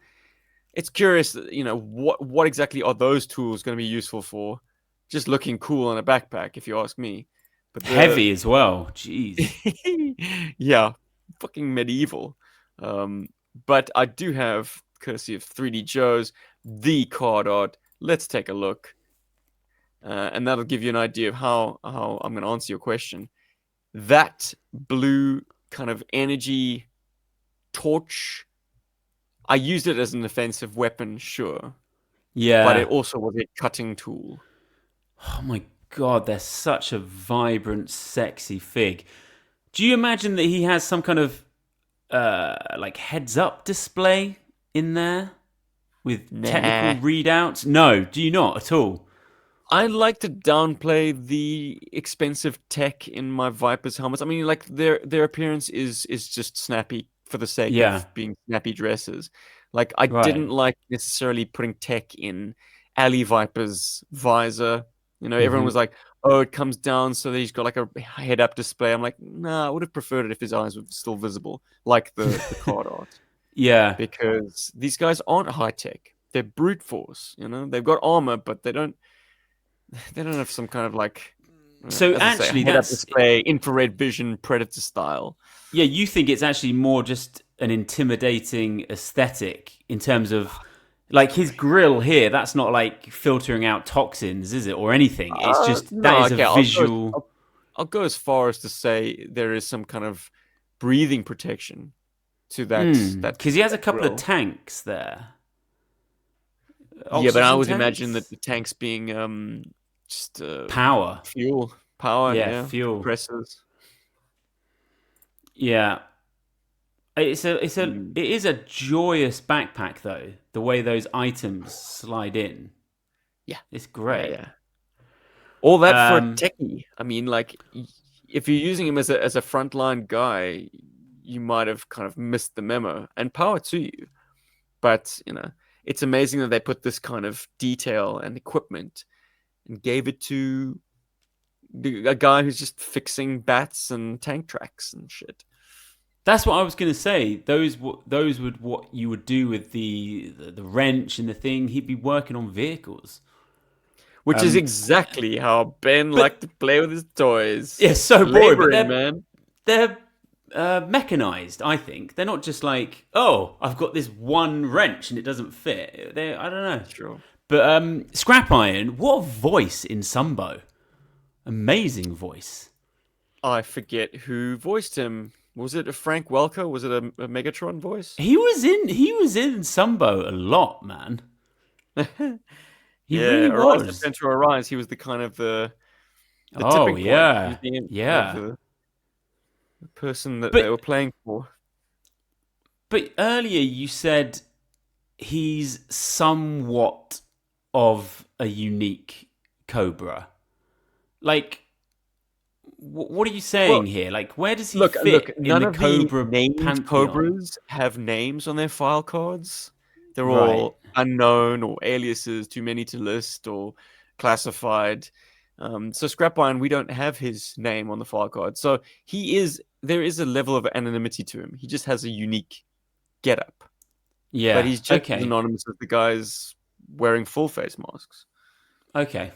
curious, what exactly are those tools going to be useful for? Just looking cool on a backpack, if you ask me. But Heavy as well. Jeez. yeah, fucking medieval. But I do have, courtesy of 3D Joe's, the card art. Let's take a look. And that'll give you an idea of how I'm going to answer your question. That blue kind of energy torch, I used it as an offensive weapon, sure. Yeah. But it also was a cutting tool. Oh my god, they're such a vibrant, sexy fig. Do you imagine that he has some kind of like heads-up display in there with technical readouts? No, do you not at all? I like to downplay the expensive tech in my Viper's helmets. I mean, like their appearance is just snappy for the sake of being snappy dresses. Like I didn't like necessarily putting tech in Ali Viper's visor. Everyone was like, "Oh, it comes down so that he's got like a head-up display." I'm like, nah, I would have preferred it if his eyes were still visible, like the card art. Yeah. Because these guys aren't high tech; they're brute force. They've got armor, but they don't have some kind of like. So actually, head-up that's display, infrared vision, predator style. Yeah, you think it's actually more just an intimidating aesthetic in terms of. Like his grill here, that's not like filtering out toxins, is it, or anything? It's just that is a visual. I'll go as far as to say there is some kind of breathing protection to that. Because he has a couple of tanks there. Yeah, but I always imagine that the tanks being just power, fuel, power, fuel compressors. Yeah. It is a joyous backpack though. The way those items slide in, yeah, it's great. Yeah. All that for a techie. I mean, like, if you're using him as a frontline guy, you might have kind of missed the memo. And power to you. But, it's amazing that they put this kind of detail and equipment and gave it to a guy who's just fixing bats and tank tracks and shit. That's what I was going to say. Those would what you would do with the wrench and the thing. He'd be working on vehicles. Which is exactly how Ben liked to play with his toys. Yeah, so boring, but man. They're mechanized, I think. They're not just like, oh, I've got this one wrench and it doesn't fit. I don't know. Sure. But Scrap Iron, what a voice in Sumbo. Amazing voice. I forget who voiced him. Was it a Frank Welker? Was it a Megatron voice? He was in Sumbo a lot, man. He really was. Adventure Arise, he was the kind of the tipping point. Yeah. The person that they were playing for. But earlier you said he's somewhat of a unique Cobra. Like, what are you saying here? Like, where does he fit in none the of Cobra the named pantheon? Cobras have names on their file cards. They're all unknown or aliases, too many to list or classified. So Scrap Iron, we don't have his name on the file card. So there is a level of anonymity to him. He just has a unique getup. Yeah. But he's just as anonymous as the guys wearing full face masks. Okay.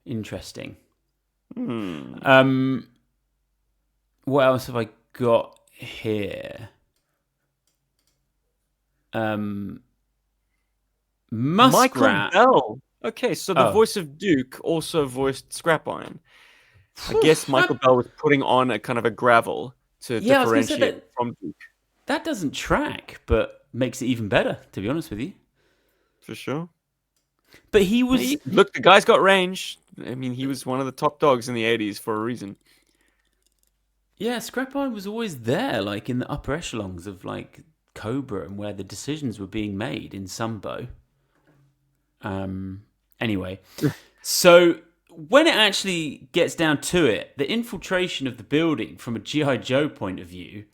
Interesting. What else have I got here? Muskrat. Michael Bell. Okay, so the voice of Duke also voiced Scrap Iron. I guess Michael Bell was putting on a kind of a gravel to differentiate from Duke. That doesn't track, but makes it even better, to be honest with you. For sure. But he was... Look, the guy's got range. I mean, he was one of the top dogs in the 80s for a reason. Yeah, Scrap Iron was always there, like in the upper echelons of like Cobra and where the decisions were being made in Sumbo. Anyway, so when it actually gets down to it, the infiltration of the building from a GI Joe point of view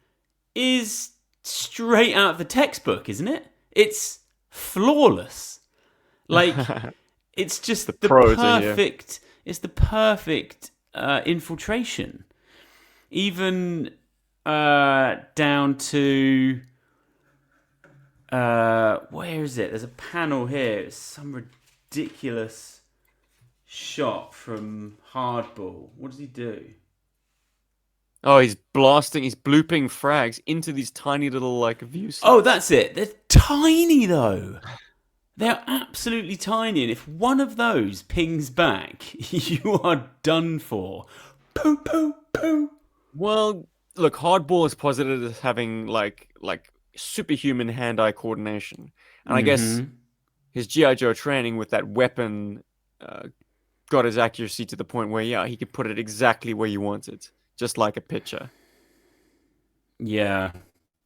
is straight out of the textbook, isn't it? It's flawless. Like, it's just the perfect. It's the perfect infiltration. Even down to where is it? There's a panel here. It's some ridiculous shot from Hardball. What does he do? Oh, he's blooping frags into these tiny little like view slots. Oh, that's it. They're tiny though. They're absolutely tiny, and if one of those pings back, you are done for. Poo, poo, poo. Well, look, Hardball is posited as having like superhuman hand-eye coordination, and I guess his GI Joe training with that weapon got his accuracy to the point where he could put it exactly where you want it, just like a pitcher. Yeah.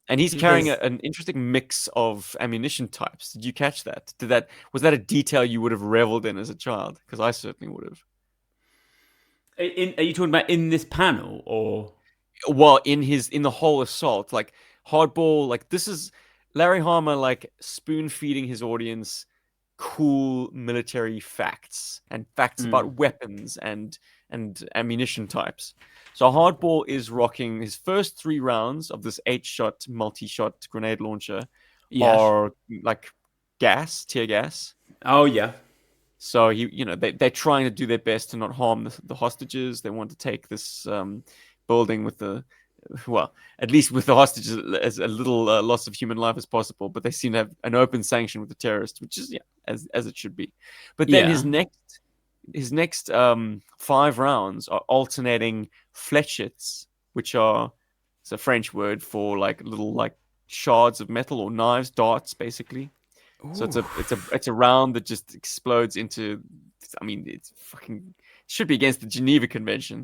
And he's carrying an interesting mix of ammunition types. Did you catch that? Was that a detail you would have reveled in as a child? Because I certainly would have. Are you talking about in this panel or? Well, in the whole assault, like Hardball, like this is Larry Hama like spoon feeding his audience cool military facts and facts about weapons and ammunition types. So Hardball is rocking his first 3 rounds of this 8-shot multi-shot grenade launcher are like tear gas. Oh yeah. So they're trying to do their best to not harm the hostages. They want to take this building with at least with the hostages as a little loss of human life as possible. But they seem to have an open sanction with the terrorists, which is as it should be. But then his next 5 rounds are alternating fléchettes, which are it's a French word for like little like shards of metal or knives, darts, basically. Ooh. So it's a round that just explodes into. I mean, it's fucking should be against the Geneva Convention.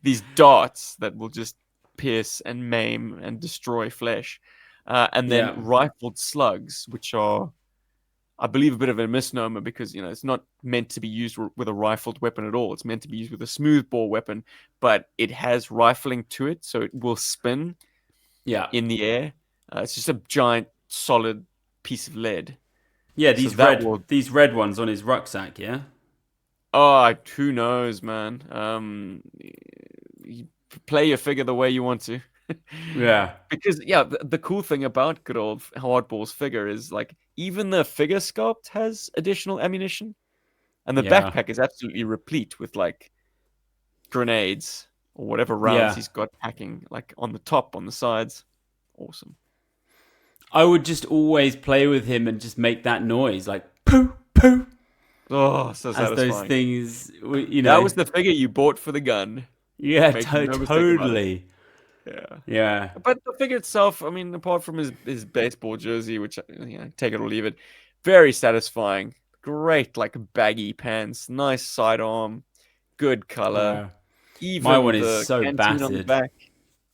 These darts that will just pierce and maim and destroy flesh, and then rifled slugs, which are I believe, a bit of a misnomer because, it's not meant to be used with a rifled weapon at all. It's meant to be used with a smoothbore weapon, but it has rifling to it, so it will spin Yeah. in the air. It's just a giant, solid piece of lead. Yeah, So these that red will. these red ones on his rucksack, yeah? Oh, who knows, man? You play your figure the way you want to. Yeah. Because yeah, the cool thing about good old Hardball's figure is like even the figure sculpt has additional ammunition, and the Yeah. backpack is absolutely replete with like grenades or whatever rounds Yeah. he's got packing, like on the top, on the sides. Awesome. I would just always play with him and just make that noise, like poo, poo, Oh, so as those satisfying. things, That was the figure you bought for the gun. Yeah, Make no mistake about it. totally. Yeah. Yeah. But the figure itself, I mean, apart from his baseball jersey, which, take it or leave it, very satisfying. Great, like baggy pants, nice sidearm, good color. Yeah. My Even one is the so canteen on the battered. back.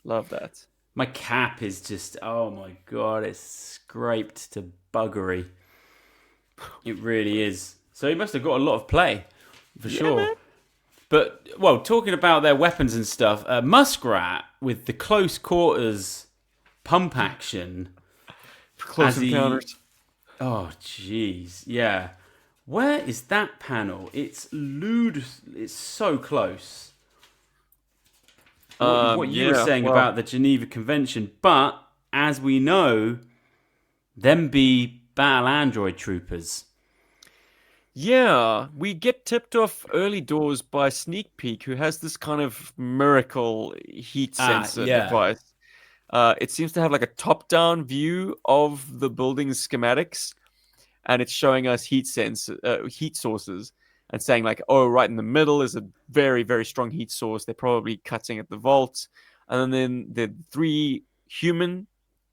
Love that. My cap is just, oh my God, it's scraped to buggery. It really is. So he must have got a lot of play, for sure. Man. But, well, talking about their weapons and stuff, Muskrat with the close quarters pump action. Close encounters. Oh, jeez. Yeah. Where is that panel? It's It's so close. What you were saying about the Geneva Convention, but as we know, them be battle android troopers. Yeah, we get tipped off early doors by Sneak Peek, who has this kind of miracle heat sensor device. It seems to have like a top-down view of the building's schematics, and it's showing us heat sources, and saying like, oh, right in the middle is a very, very strong heat source. They're probably cutting at the vault, and then the 3 human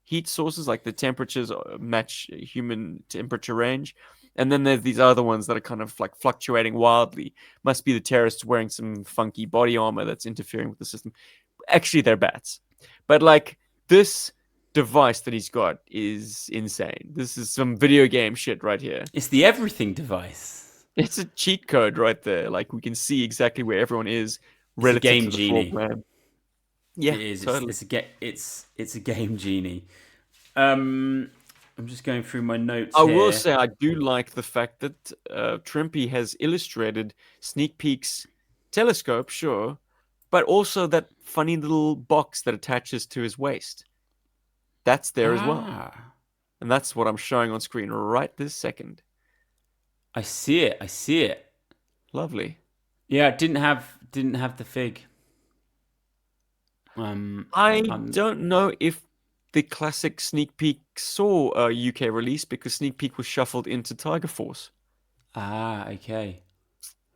heat sources, like the temperatures match human temperature range. And then there's these other ones that are kind of like fluctuating wildly. Must be the terrorists wearing some funky body armor that's interfering with the system. Actually, they're bats. But like this device that he's got is insane. This is some video game shit right here. It's the everything device. It's a cheat code right there. Like we can see exactly where everyone is relative game to the genie. floor plan. Yeah, it is. Totally. It's a game genie. I'm just going through my notes. I will say I do like the fact that Trimpy has illustrated Sneak Peek's telescope, sure, but also that funny little box that attaches to his waist. That's there as well. And that's what I'm showing on screen right this second. I see it. Lovely. Yeah, didn't have the fig. I don't know if the classic Sneak Peek saw a UK release because Sneak Peek was shuffled into Tiger Force. Okay.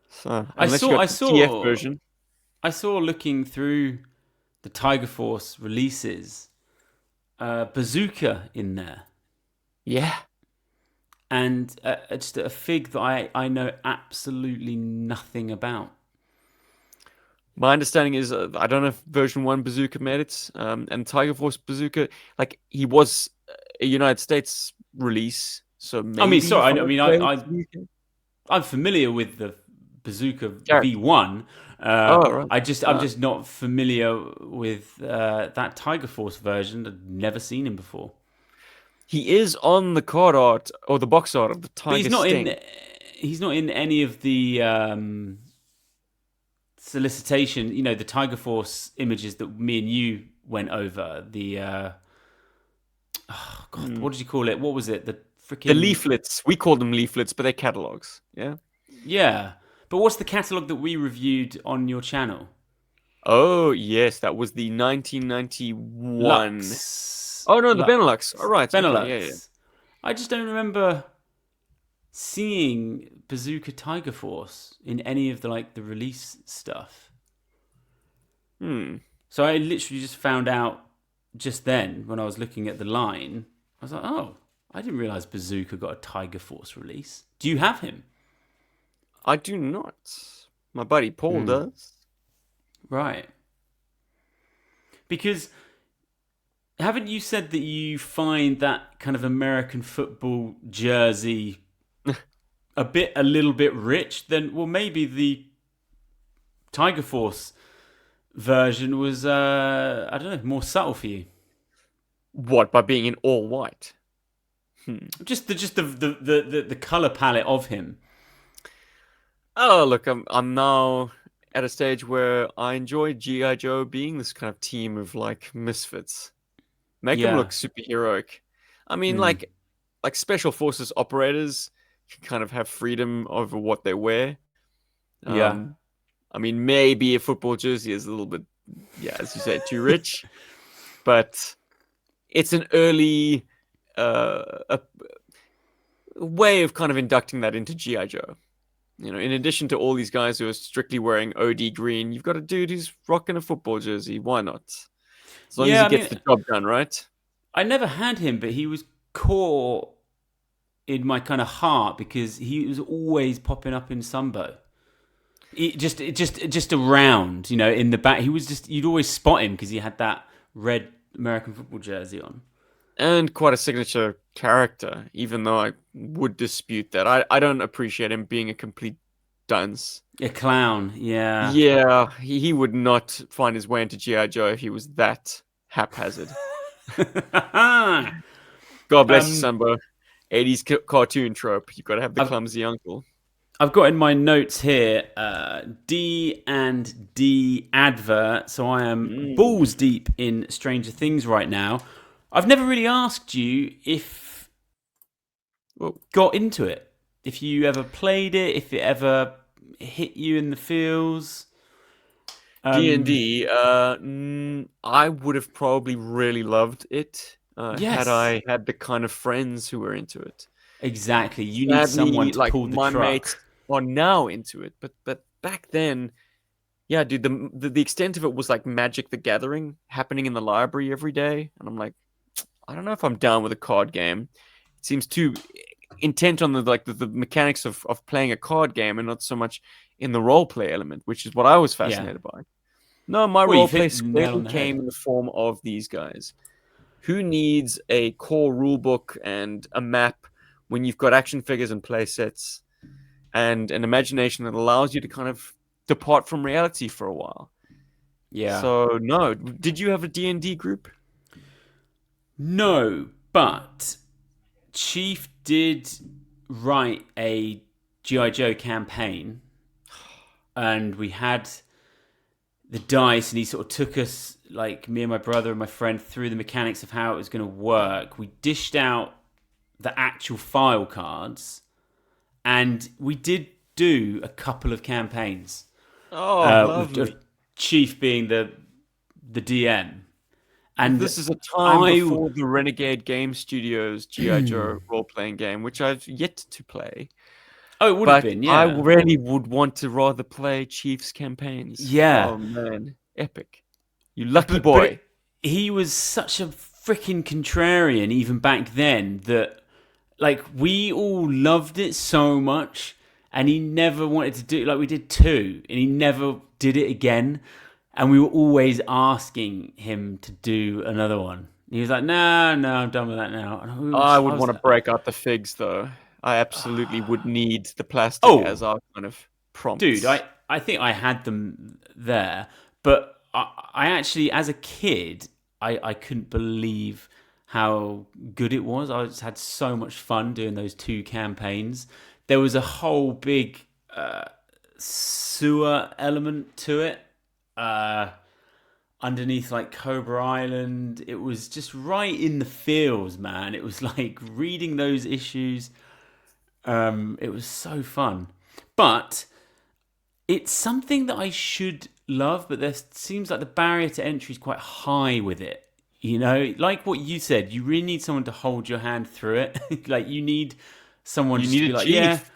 So I saw the TF version. I saw looking through the Tiger Force releases, Bazooka in there. Yeah. And just a fig that I know absolutely nothing about. My understanding is, I don't know if version 1 Bazooka made it, and Tiger Force Bazooka, like, he was a United States release, so maybe... I'm familiar with the Bazooka V1. Right. I'm just not familiar with that Tiger Force version. I've never seen him before. He is on the card art, or the box art of the Tiger Sting. He's not in any of the... solicitation, the Tiger Force images that me and you went over. The what did you call it? What was it? The leaflets. We call them leaflets, but they're catalogs. Yeah. Yeah, but what's the catalog that we reviewed on your channel? Oh yes, that was the 1991. Lux. Oh no, the Benelux. All right, Benelux. Okay, yeah. I just don't remember seeing Bazooka Tiger Force in any of the release stuff. So I literally just found out just then when I was looking at the line. I was like, oh, I didn't realize Bazooka got a Tiger Force release. Do you have him? I do not. My buddy Paul does. Right. Because haven't you said that you find that kind of American football jersey a little bit rich, then well maybe the Tiger Force version was I don't know, more subtle for you. What, by being in all white? Just the color palette of him. Oh, look, I'm now at a stage where I enjoy GI Joe being this kind of team of like misfits. Make them Yeah. look superheroic. I mean, Hmm. like special forces operators can kind of have freedom over what they wear. Yeah. Um, I mean, maybe a football jersey is a little bit, yeah, as you say, too rich, but it's an early a way of kind of inducting that into GI Joe. You know, in addition to all these guys who are strictly wearing OD green, you've got a dude who's rocking a football jersey. Why not? As long as Yeah, he I gets mean the job done, right? I never had him, but he was caught in my kind of heart because he was always popping up in Sunbow. Just around, you know, in the back. He was just you'd always spot him because he had that red American football jersey on. And quite a signature character, even though I would dispute that. I don't appreciate him being a complete dunce. A clown, yeah. Yeah, he would not find his way into G.I. Joe if he was that haphazard. God bless you, um, Sunbo. 80s cartoon trope. You've got to have the I've clumsy uncle. I've got in my notes here D and D advert, so I am balls deep in Stranger Things right now. I've never really asked you if Well, got into it, if you ever played it, if it ever hit you in the feels. D&D, I would have probably really loved it had Yes, I had the kind of friends who were into it. exactly. You need someone Sadly, to like pull the my mates truck. are now into it, but back then, yeah, dude, the extent of it was like Magic the Gathering happening in the library every day, and I'm like, I don't know if I'm down with a card game. It seems too intent on the mechanics of playing a card game and not so much in the role play element, which is what I was Yeah. fascinated by. No, my Well, role you've play hit the nail squarely on the came head. in the form of these guys. Who needs a core rulebook and a map when you've got action figures and play sets and an imagination that allows you to kind of depart from reality for a while? Yeah. So, no. Did you have a D&D group? No, but Chief did write a GI Joe campaign, and we had the dice, and he sort of took us, like me and my brother and my friend, through the mechanics of how it was going to work. We dished out the actual file cards, and we did do a couple of campaigns. Oh, With lovely. Chief being the DM, and This is a time I before the Renegade Game Studios G.I. Joe role-playing game, which I've yet to play. oh, it would have But been, I yeah. really would want to rather play Chiefs campaigns. Yeah. Oh man, epic! You lucky But boy. he was such a freaking contrarian even back then that like we all loved it so much, and he never wanted to do it. Like we did two, and he never did it again, and we were always asking him to do another one. He was like, "No, no, I'm done with that now." And I I would was want to like, break out the figs though. I absolutely would need the plastic "Oh, as our kind of dude, prompts. I think I had them there, but I actually, as a kid, I couldn't believe how good it was. I just had so much fun doing those two campaigns. There was a whole big sewer element to it. Underneath like Cobra Island, it was just right in the feels, man. It was like reading those issues. It was so fun, but it's something that I should love, but there seems like the barrier to entry is quite high with it. You know, like what you said, you really need someone to hold your hand through it. Like you need someone You just to need be a like, yeah, chief.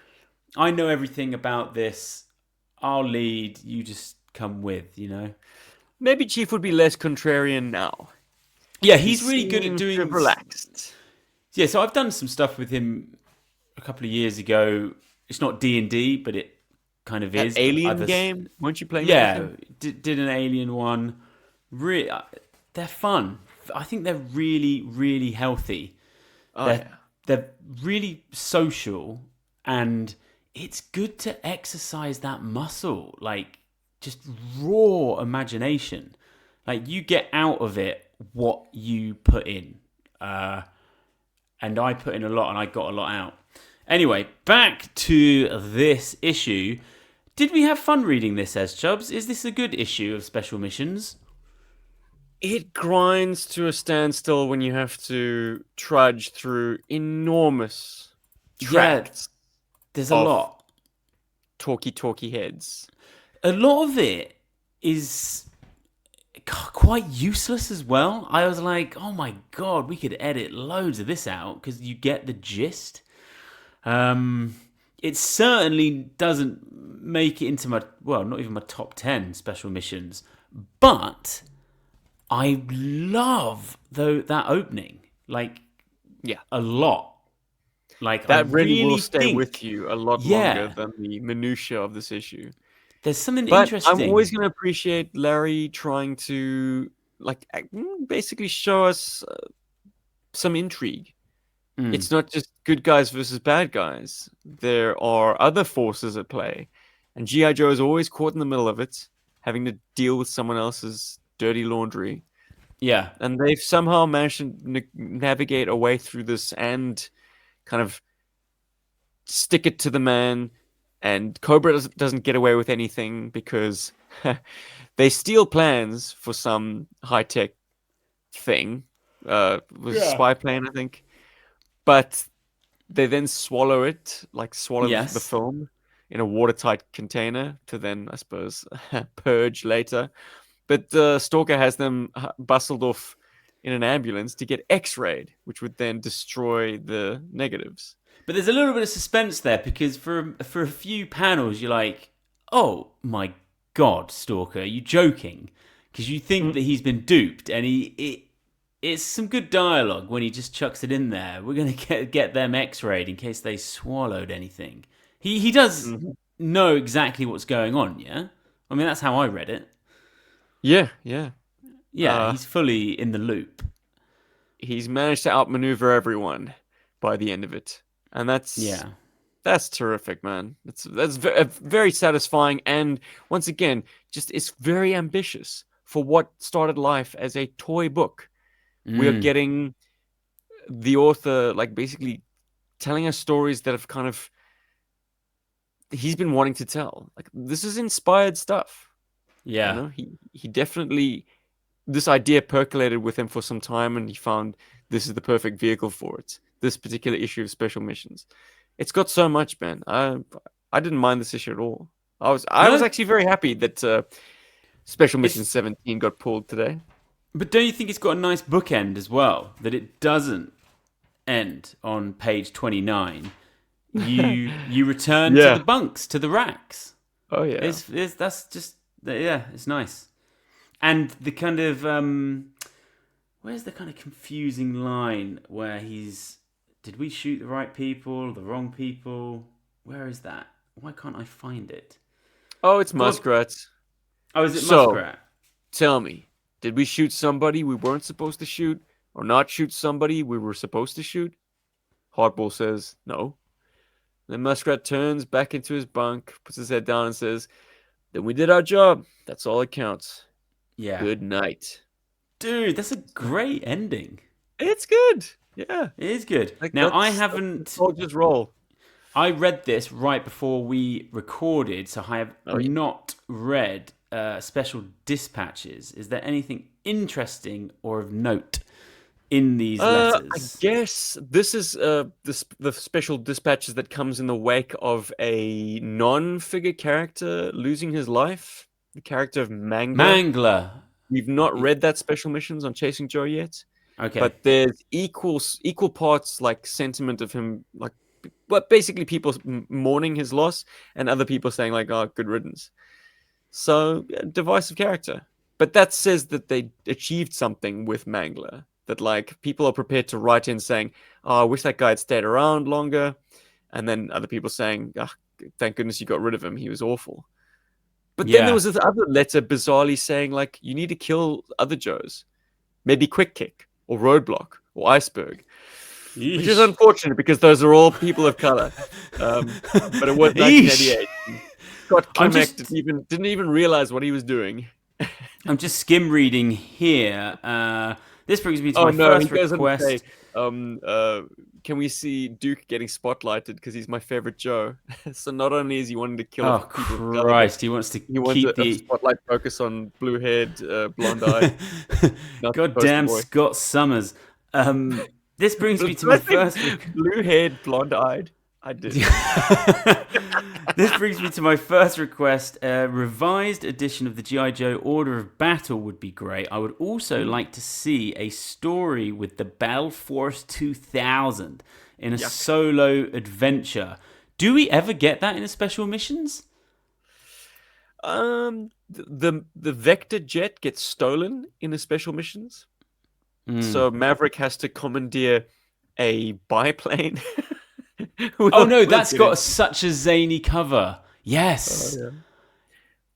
I know everything about this. I'll lead. You just come with, you know. Maybe Chief would be less contrarian now. Yeah, He he's really good at seems to have doing. relaxed. Yeah, so I've done some stuff with him a couple of years ago. It's not D&D, but it kind of That is. alien game? Weren't you playing that with Yeah, him? did an Alien one. Really, they're fun. I think they're really, really healthy. Oh They're yeah. they're really social, and it's good to exercise that muscle, like just raw imagination. Like you get out of it what you put in. And I put in a lot and I got a lot out. Anyway, back to this issue. Did we have fun reading this, as Chubbs? Is this a good issue of Special Missions? It grinds to a standstill when you have to trudge through enormous tracts. Yeah, there's a lot. Talky heads. A lot of it is quite useless as well. I was like, oh my god, we could edit loads of this out because you get the gist. It certainly doesn't make it into not even my top 10 special missions, but I love that opening, like, a lot. Like that I really will really stay with you a lot longer than the minutia of this issue. There's something But interesting. I'm always going to appreciate Larry trying to basically show us some intrigue. It's not just good guys versus bad guys. There are other forces at play. And G.I. Joe is always caught in the middle of it, having to deal with someone else's dirty laundry. Yeah. And they've somehow managed to navigate a way through this and kind of stick it to the man. And Cobra doesn't get away with anything because they steal plans for some high-tech thing. Spy plane, I think. But they then swallow it, the film in a watertight container to then, I suppose, purge later. But the Stalker has them bustled off in an ambulance to get X-rayed, which would then destroy the negatives. But there's a little bit of suspense there because for a few panels you're like, oh my god, Stalker, are you joking? Because you think that he's been duped, and it's some good dialogue when he just chucks it in there. We're going to get them X-rayed in case they swallowed anything. He does know exactly what's going on, yeah? I mean, that's how I read it. Yeah. Yeah, he's fully in the loop. He's managed to outmaneuver everyone by the end of it. And that's terrific, man. That's very satisfying. And once again, it's very ambitious for what started life as a toy book. We are getting the author basically telling us stories that have kind of he's been wanting to tell. Like, this is inspired stuff. Yeah. You know, he definitely, this idea percolated with him for some time, and he found this is the perfect vehicle for it. This particular issue of Special Missions. It's got so much, man. I didn't mind this issue at all. I was actually very happy that Special Missions 17 got pulled today. But don't you think it's got a nice bookend as well? That it doesn't end on page 29. You return to the bunks, to the racks. Oh yeah, it's nice. And the kind of where's the kind of confusing line where did we shoot the right people, the wrong people? Where is that? Why can't I find it? Oh, it's Muskrat. Oh, is it Muskrat? Tell me. Did we shoot somebody we weren't supposed to shoot, or not shoot somebody we were supposed to shoot? Hardball says no. Then Muskrat turns back into his bunk, puts his head down, and says, "Then we did our job. That's all that counts. Yeah. Good night." Dude, that's a great ending. It's good. Yeah. It is good. Now, I haven't... Soldier's role. I read this right before we recorded, so I have not read Special Dispatches. Is there anything interesting or of note in these letters? I guess this is the Special Dispatches that comes in the wake of a non-figure character losing his life. The character of Mangler. We've not read that Special Missions on Chasing Joe yet. Okay. But there's equal parts sentiment of him, basically people mourning his loss and other people saying oh, good riddance. So, divisive character. But that says that they achieved something with Mangler. That people are prepared to write in saying, "Oh, I wish that guy had stayed around longer," and then other people saying, "Oh, thank goodness you got rid of him. He was awful." But then there was this other letter bizarrely saying you need to kill other Joes, maybe Quick Kick or Roadblock or Iceberg. which is unfortunate because those are all people of color. But it was 1988. Scott Klimek didn't even realize what he was doing. I'm just skim reading here. This brings me to my first request. Can we see Duke getting spotlighted because he's my favorite Joe? So not only is he wanting to kill off people, Christ, he wants a spotlight focus on blue-haired, blonde-eyed. Goddamn Scott Summers. This brings me to my first blue-haired, blonde-eyed. I did. This brings me to my first request. A revised edition of the GI Joe Order of Battle would be great. I would also like to see a story with the Battle Force 2000 in a solo adventure. Do we ever get that in a special missions? The Vector jet gets stolen in the special missions. So Maverick has to commandeer a biplane. Oh no, that's got such a zany cover. Yes.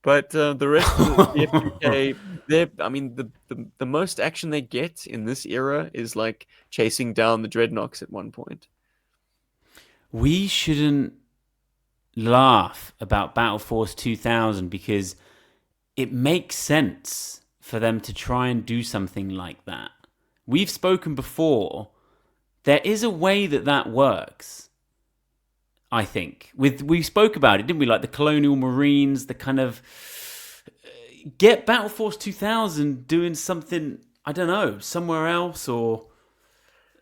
But the rest of the BF2K, the most action they get in this era is like chasing down the Dreadnoks at one point. We shouldn't laugh about Battle Force 2000 because it makes sense for them to try and do something like that. We've spoken before. There is a way that works. I think we spoke about it, didn't we? Like the Colonial Marines, the kind of get Battle Force 2000 doing something, I don't know, somewhere else, or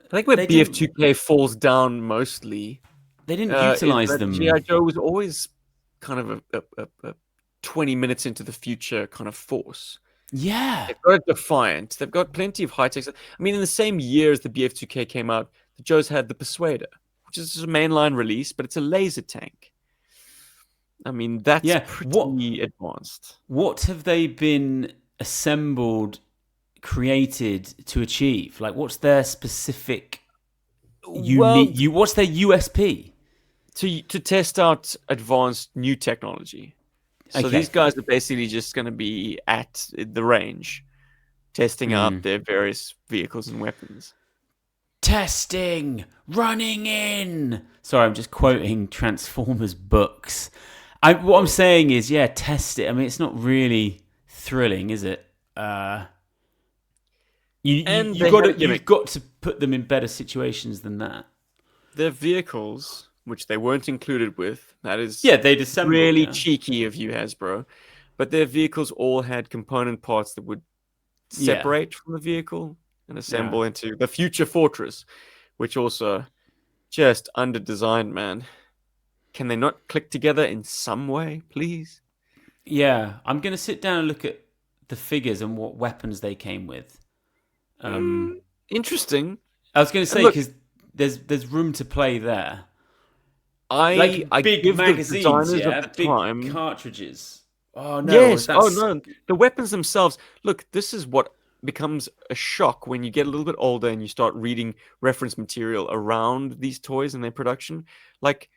I think where BF2K falls down mostly. They didn't utilize them. GI Joe was always kind of a 20 minutes into the future kind of force. Yeah, they've got a Defiant. They've got plenty of high tech. I mean, in the same year as the BF2K came out, the Joes had the Persuader, which is a mainline release, but it's a laser tank. I mean, that's pretty advanced. What have they been assembled, created to achieve? Like, what's their specific unique? What's their USP? To test out advanced new technology. So these guys are basically just going to be at the range, testing out their various vehicles and weapons. Testing, running in. Sorry, I'm just quoting Transformers books. What I'm saying is, test it. I mean, it's not really thrilling, is it? You've got to put them in better situations than that. Their vehicles, which they weren't included with, that is they'd assemble, really cheeky of you, Hasbro. But their vehicles all had component parts that would separate from the vehicle and assemble into the future fortress, which also just under-designed, man. Can they not click together in some way, please? Yeah, I'm going to sit down and look at the figures and what weapons they came with. Interesting. I was going to say, because there's room to play there. I big give magazines, the designers of the time cartridges. Oh no! Yes. No! The weapons themselves. Look, this is what becomes a shock when you get a little bit older and you start reading reference material around these toys and their production. Like,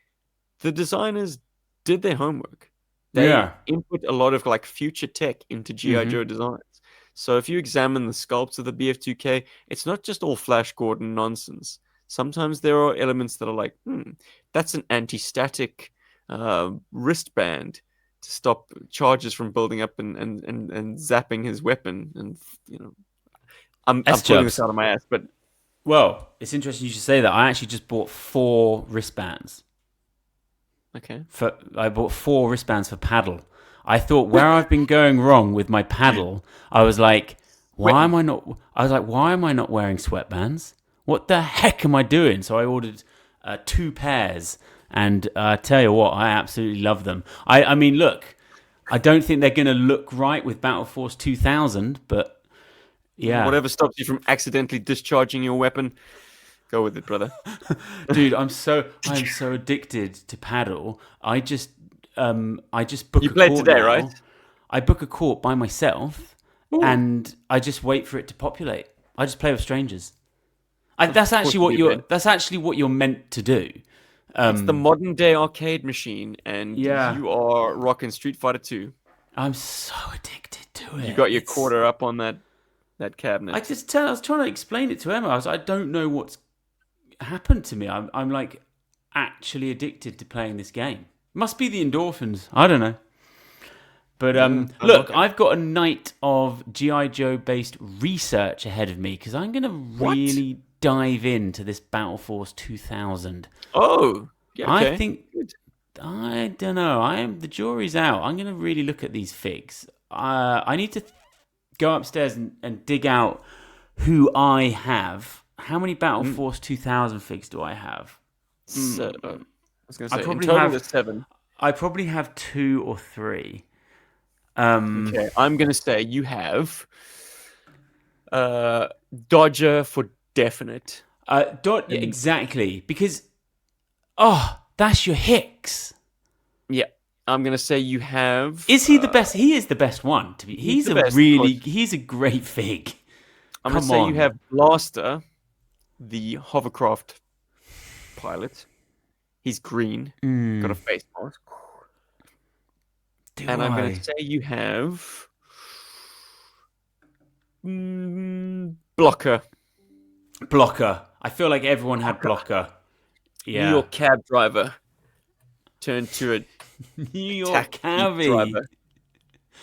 the designers did their homework. They input a lot of like future tech into GI Joe designs. So if you examine the sculpts of the BF2K, it's not just all Flash Gordon nonsense. Sometimes there are elements that are like, that's an anti-static wristband to stop charges from building up and zapping his weapon. And I'm pulling this out of my ass, but it's interesting you should say that. I actually just bought 4 wristbands. Okay. I bought 4 wristbands for paddle. I thought where I've been going wrong with my paddle, I was like, why am I not wearing sweatbands? What the heck am I doing? So I ordered 2 pairs, and I tell you what, I absolutely love them. I mean, look, I don't think they're going to look right with Battle Force 2000, but whatever stops you from accidentally discharging your weapon, go with it, brother. Dude, I'm so addicted to paddle. I just book. You played today, now. Right? I book a court by myself, and I just wait for it to populate. I just play with strangers. That's actually what you're meant to do. It's the modern day arcade machine, and you are rocking Street Fighter 2. I'm so addicted to it. You got your quarter up on that cabinet. I was trying to explain it to Emma. I don't know happened to me? I'm like actually addicted to playing this game. Must be the endorphins. I don't know. But look, I've got a night of GI Joe based research ahead of me because I'm going to really dive into this Battle Force 2000. Oh, yeah, okay. I think I don't know. The jury's out. I'm going to really look at these figs. I need to go upstairs and dig out who I have. How many Battle Force 2000 figs do I have? I was going to say, I probably in total have there's 7. I probably have 2 or 3. Okay, I'm going to say you have Dodger for definite. Exactly, because that's your Hicks. Yeah, I'm going to say you have. Is he the best? He is the best one. He's a great fig. I'm going to say you have Blaster, the hovercraft pilot. He's green, got a face mask. I'm going to say you have Blocker. I feel like everyone had Blocker. Yeah. New York cab driver turned to a New York cabbie driver.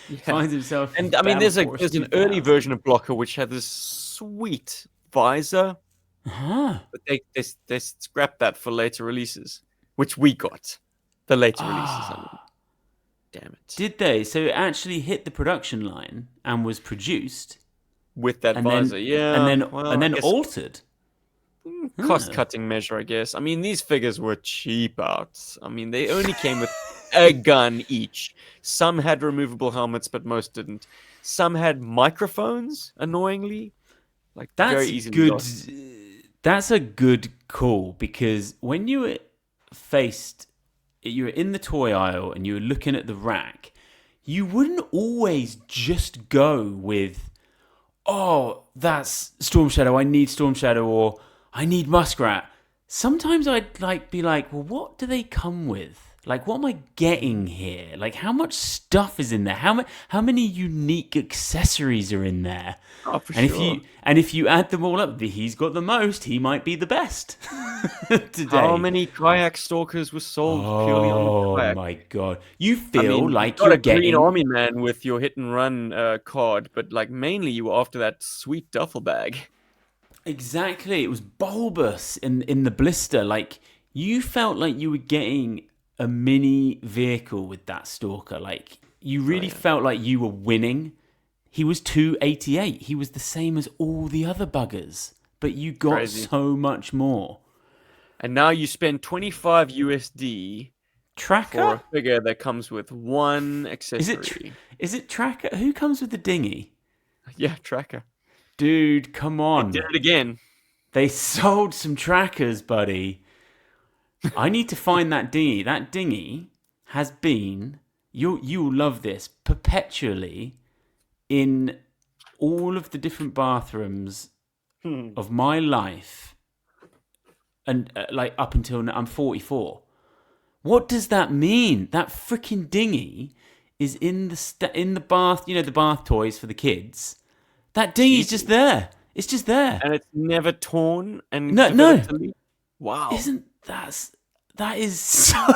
Yeah. Finds himself. And I mean, there's an early version of Blocker which had this sweet visor, but they scrapped that for later releases, which we got. The later releases. I mean. Damn it. Did they? So it actually hit the production line and was produced with that visor, and then altered. Cost-cutting measure, I guess. I mean, these figures were cheap out. I mean, they only came with a gun each. Some had removable helmets, but most didn't. Some had microphones, annoyingly. Like, very easily good. lost. That's a good call, because when you were in the toy aisle and you were looking at the rack, you wouldn't always just go with, that's Storm Shadow, I need Storm Shadow, or I need Muskrat. Sometimes I'd be like, well, what do they come with? Like, what am I getting here? Like, how much stuff is in there? How many unique accessories are in there? Oh, for sure. If you add them all up, he's got the most. He might be the best today. How many kayak stalkers were sold purely on the kayak? Oh my god! You feel like you're getting Green Army Man with your hit and run card, but like mainly you were after that sweet duffel bag. Exactly, it was bulbous in the blister. Like, you felt like you were getting a mini vehicle with that stalker. Like, you really felt like you were winning. He was 288. He was the same as all the other buggers, but you got so much more. And now you spend 25 USD Tracker for a figure that comes with one accessory. Is it Tracker? Who comes with the dinghy? Yeah, Tracker. Dude, come on. They did it again. They sold some trackers, buddy. I need to find that dinghy. That dinghy has been, you'll love this, perpetually in all of the different bathrooms of my life, and like up until now, I'm 44. What does that mean? That freaking dinghy is in the bath, the bath toys for the kids. That dinghy's just there. It's just there. And it's never torn and no. Wow. That is so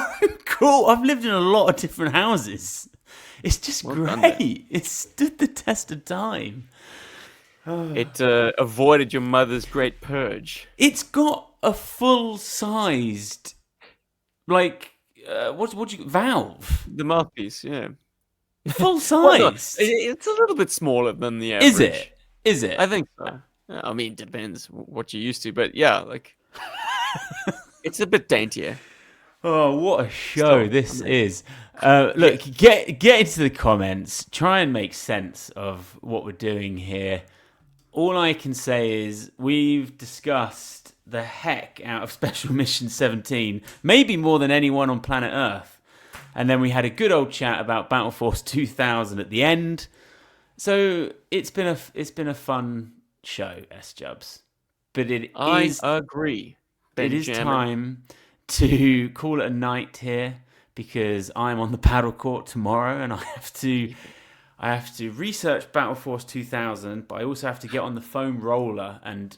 cool. I've lived in a lot of different houses. It's just great. It stood the test of time. It avoided your mother's great purge. It's got a full-sized, like, valve. The mouthpiece, yeah. Full size. Well, no, it's a little bit smaller than the average. Is it? I think so. I mean, it depends what you're used to, but yeah, like it's a bit daintier. Oh, what a show this is. Look, get into the comments. Try and make sense of what we're doing here. All I can say is we've discussed the heck out of Special Mission 17, maybe more than anyone on planet Earth. And then we had a good old chat about Battle Force 2000 at the end. So it's been a fun show, S-Jubs. But I agree. It is time to call it a night here, because I'm on the paddle court tomorrow and I have to research Battle Force 2000, but I also have to get on the foam roller and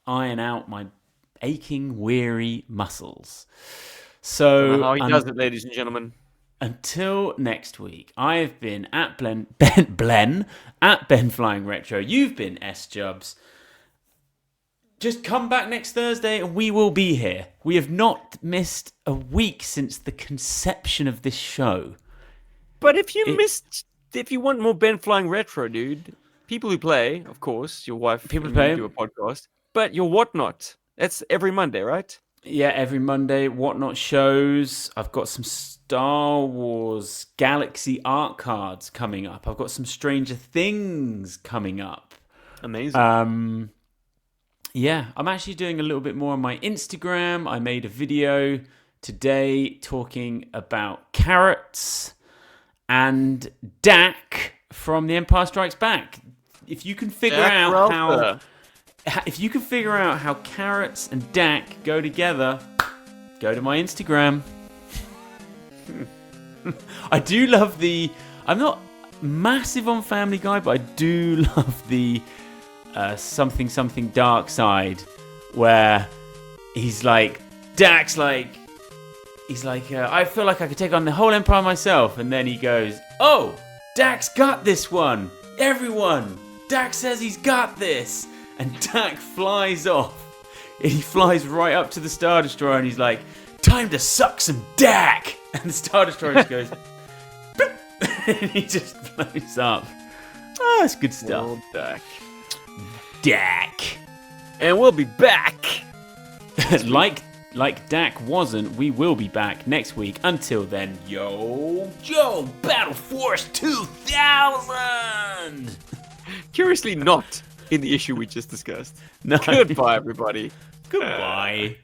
iron out my aching, weary muscles. Don't know So how he does it, ladies and gentlemen. until next week, I have been at BenFlyingRetro. You've been S-Jubs. Just come back next Thursday and we will be here. We have not missed a week since the conception of this show. But if you want more Ben Flying Retro, dude, people who play, of course, your wife, people who play, do a podcast, but your whatnot, that's every Monday, right? Yeah, every Monday, whatnot shows. I've got some Star Wars Galaxy art cards coming up. I've got some Stranger Things coming up. Amazing. Yeah, I'm actually doing a little bit more on my Instagram. I made a video today talking about carrots and Dak from The Empire Strikes Back. If you can figure out how carrots and Dak go together, go to my Instagram. I do love I'm not massive on Family Guy, but I do love the something dark side, where he's like, Dak's like, I feel like I could take on the whole empire myself, and then he goes, oh, Dak's got this one, everyone, Dak says he's got this, and Dak flies off, and he flies right up to the Star Destroyer, and he's like, time to suck some Dak, and the Star Destroyer just goes, and he just blows up. Oh, it's good stuff. Well, Dak. And we'll be back. like Dak wasn't, we will be back next week. Until then, yo, Battle Force 2000! Curiously not in the issue we just discussed. No. Goodbye, everybody. Goodbye.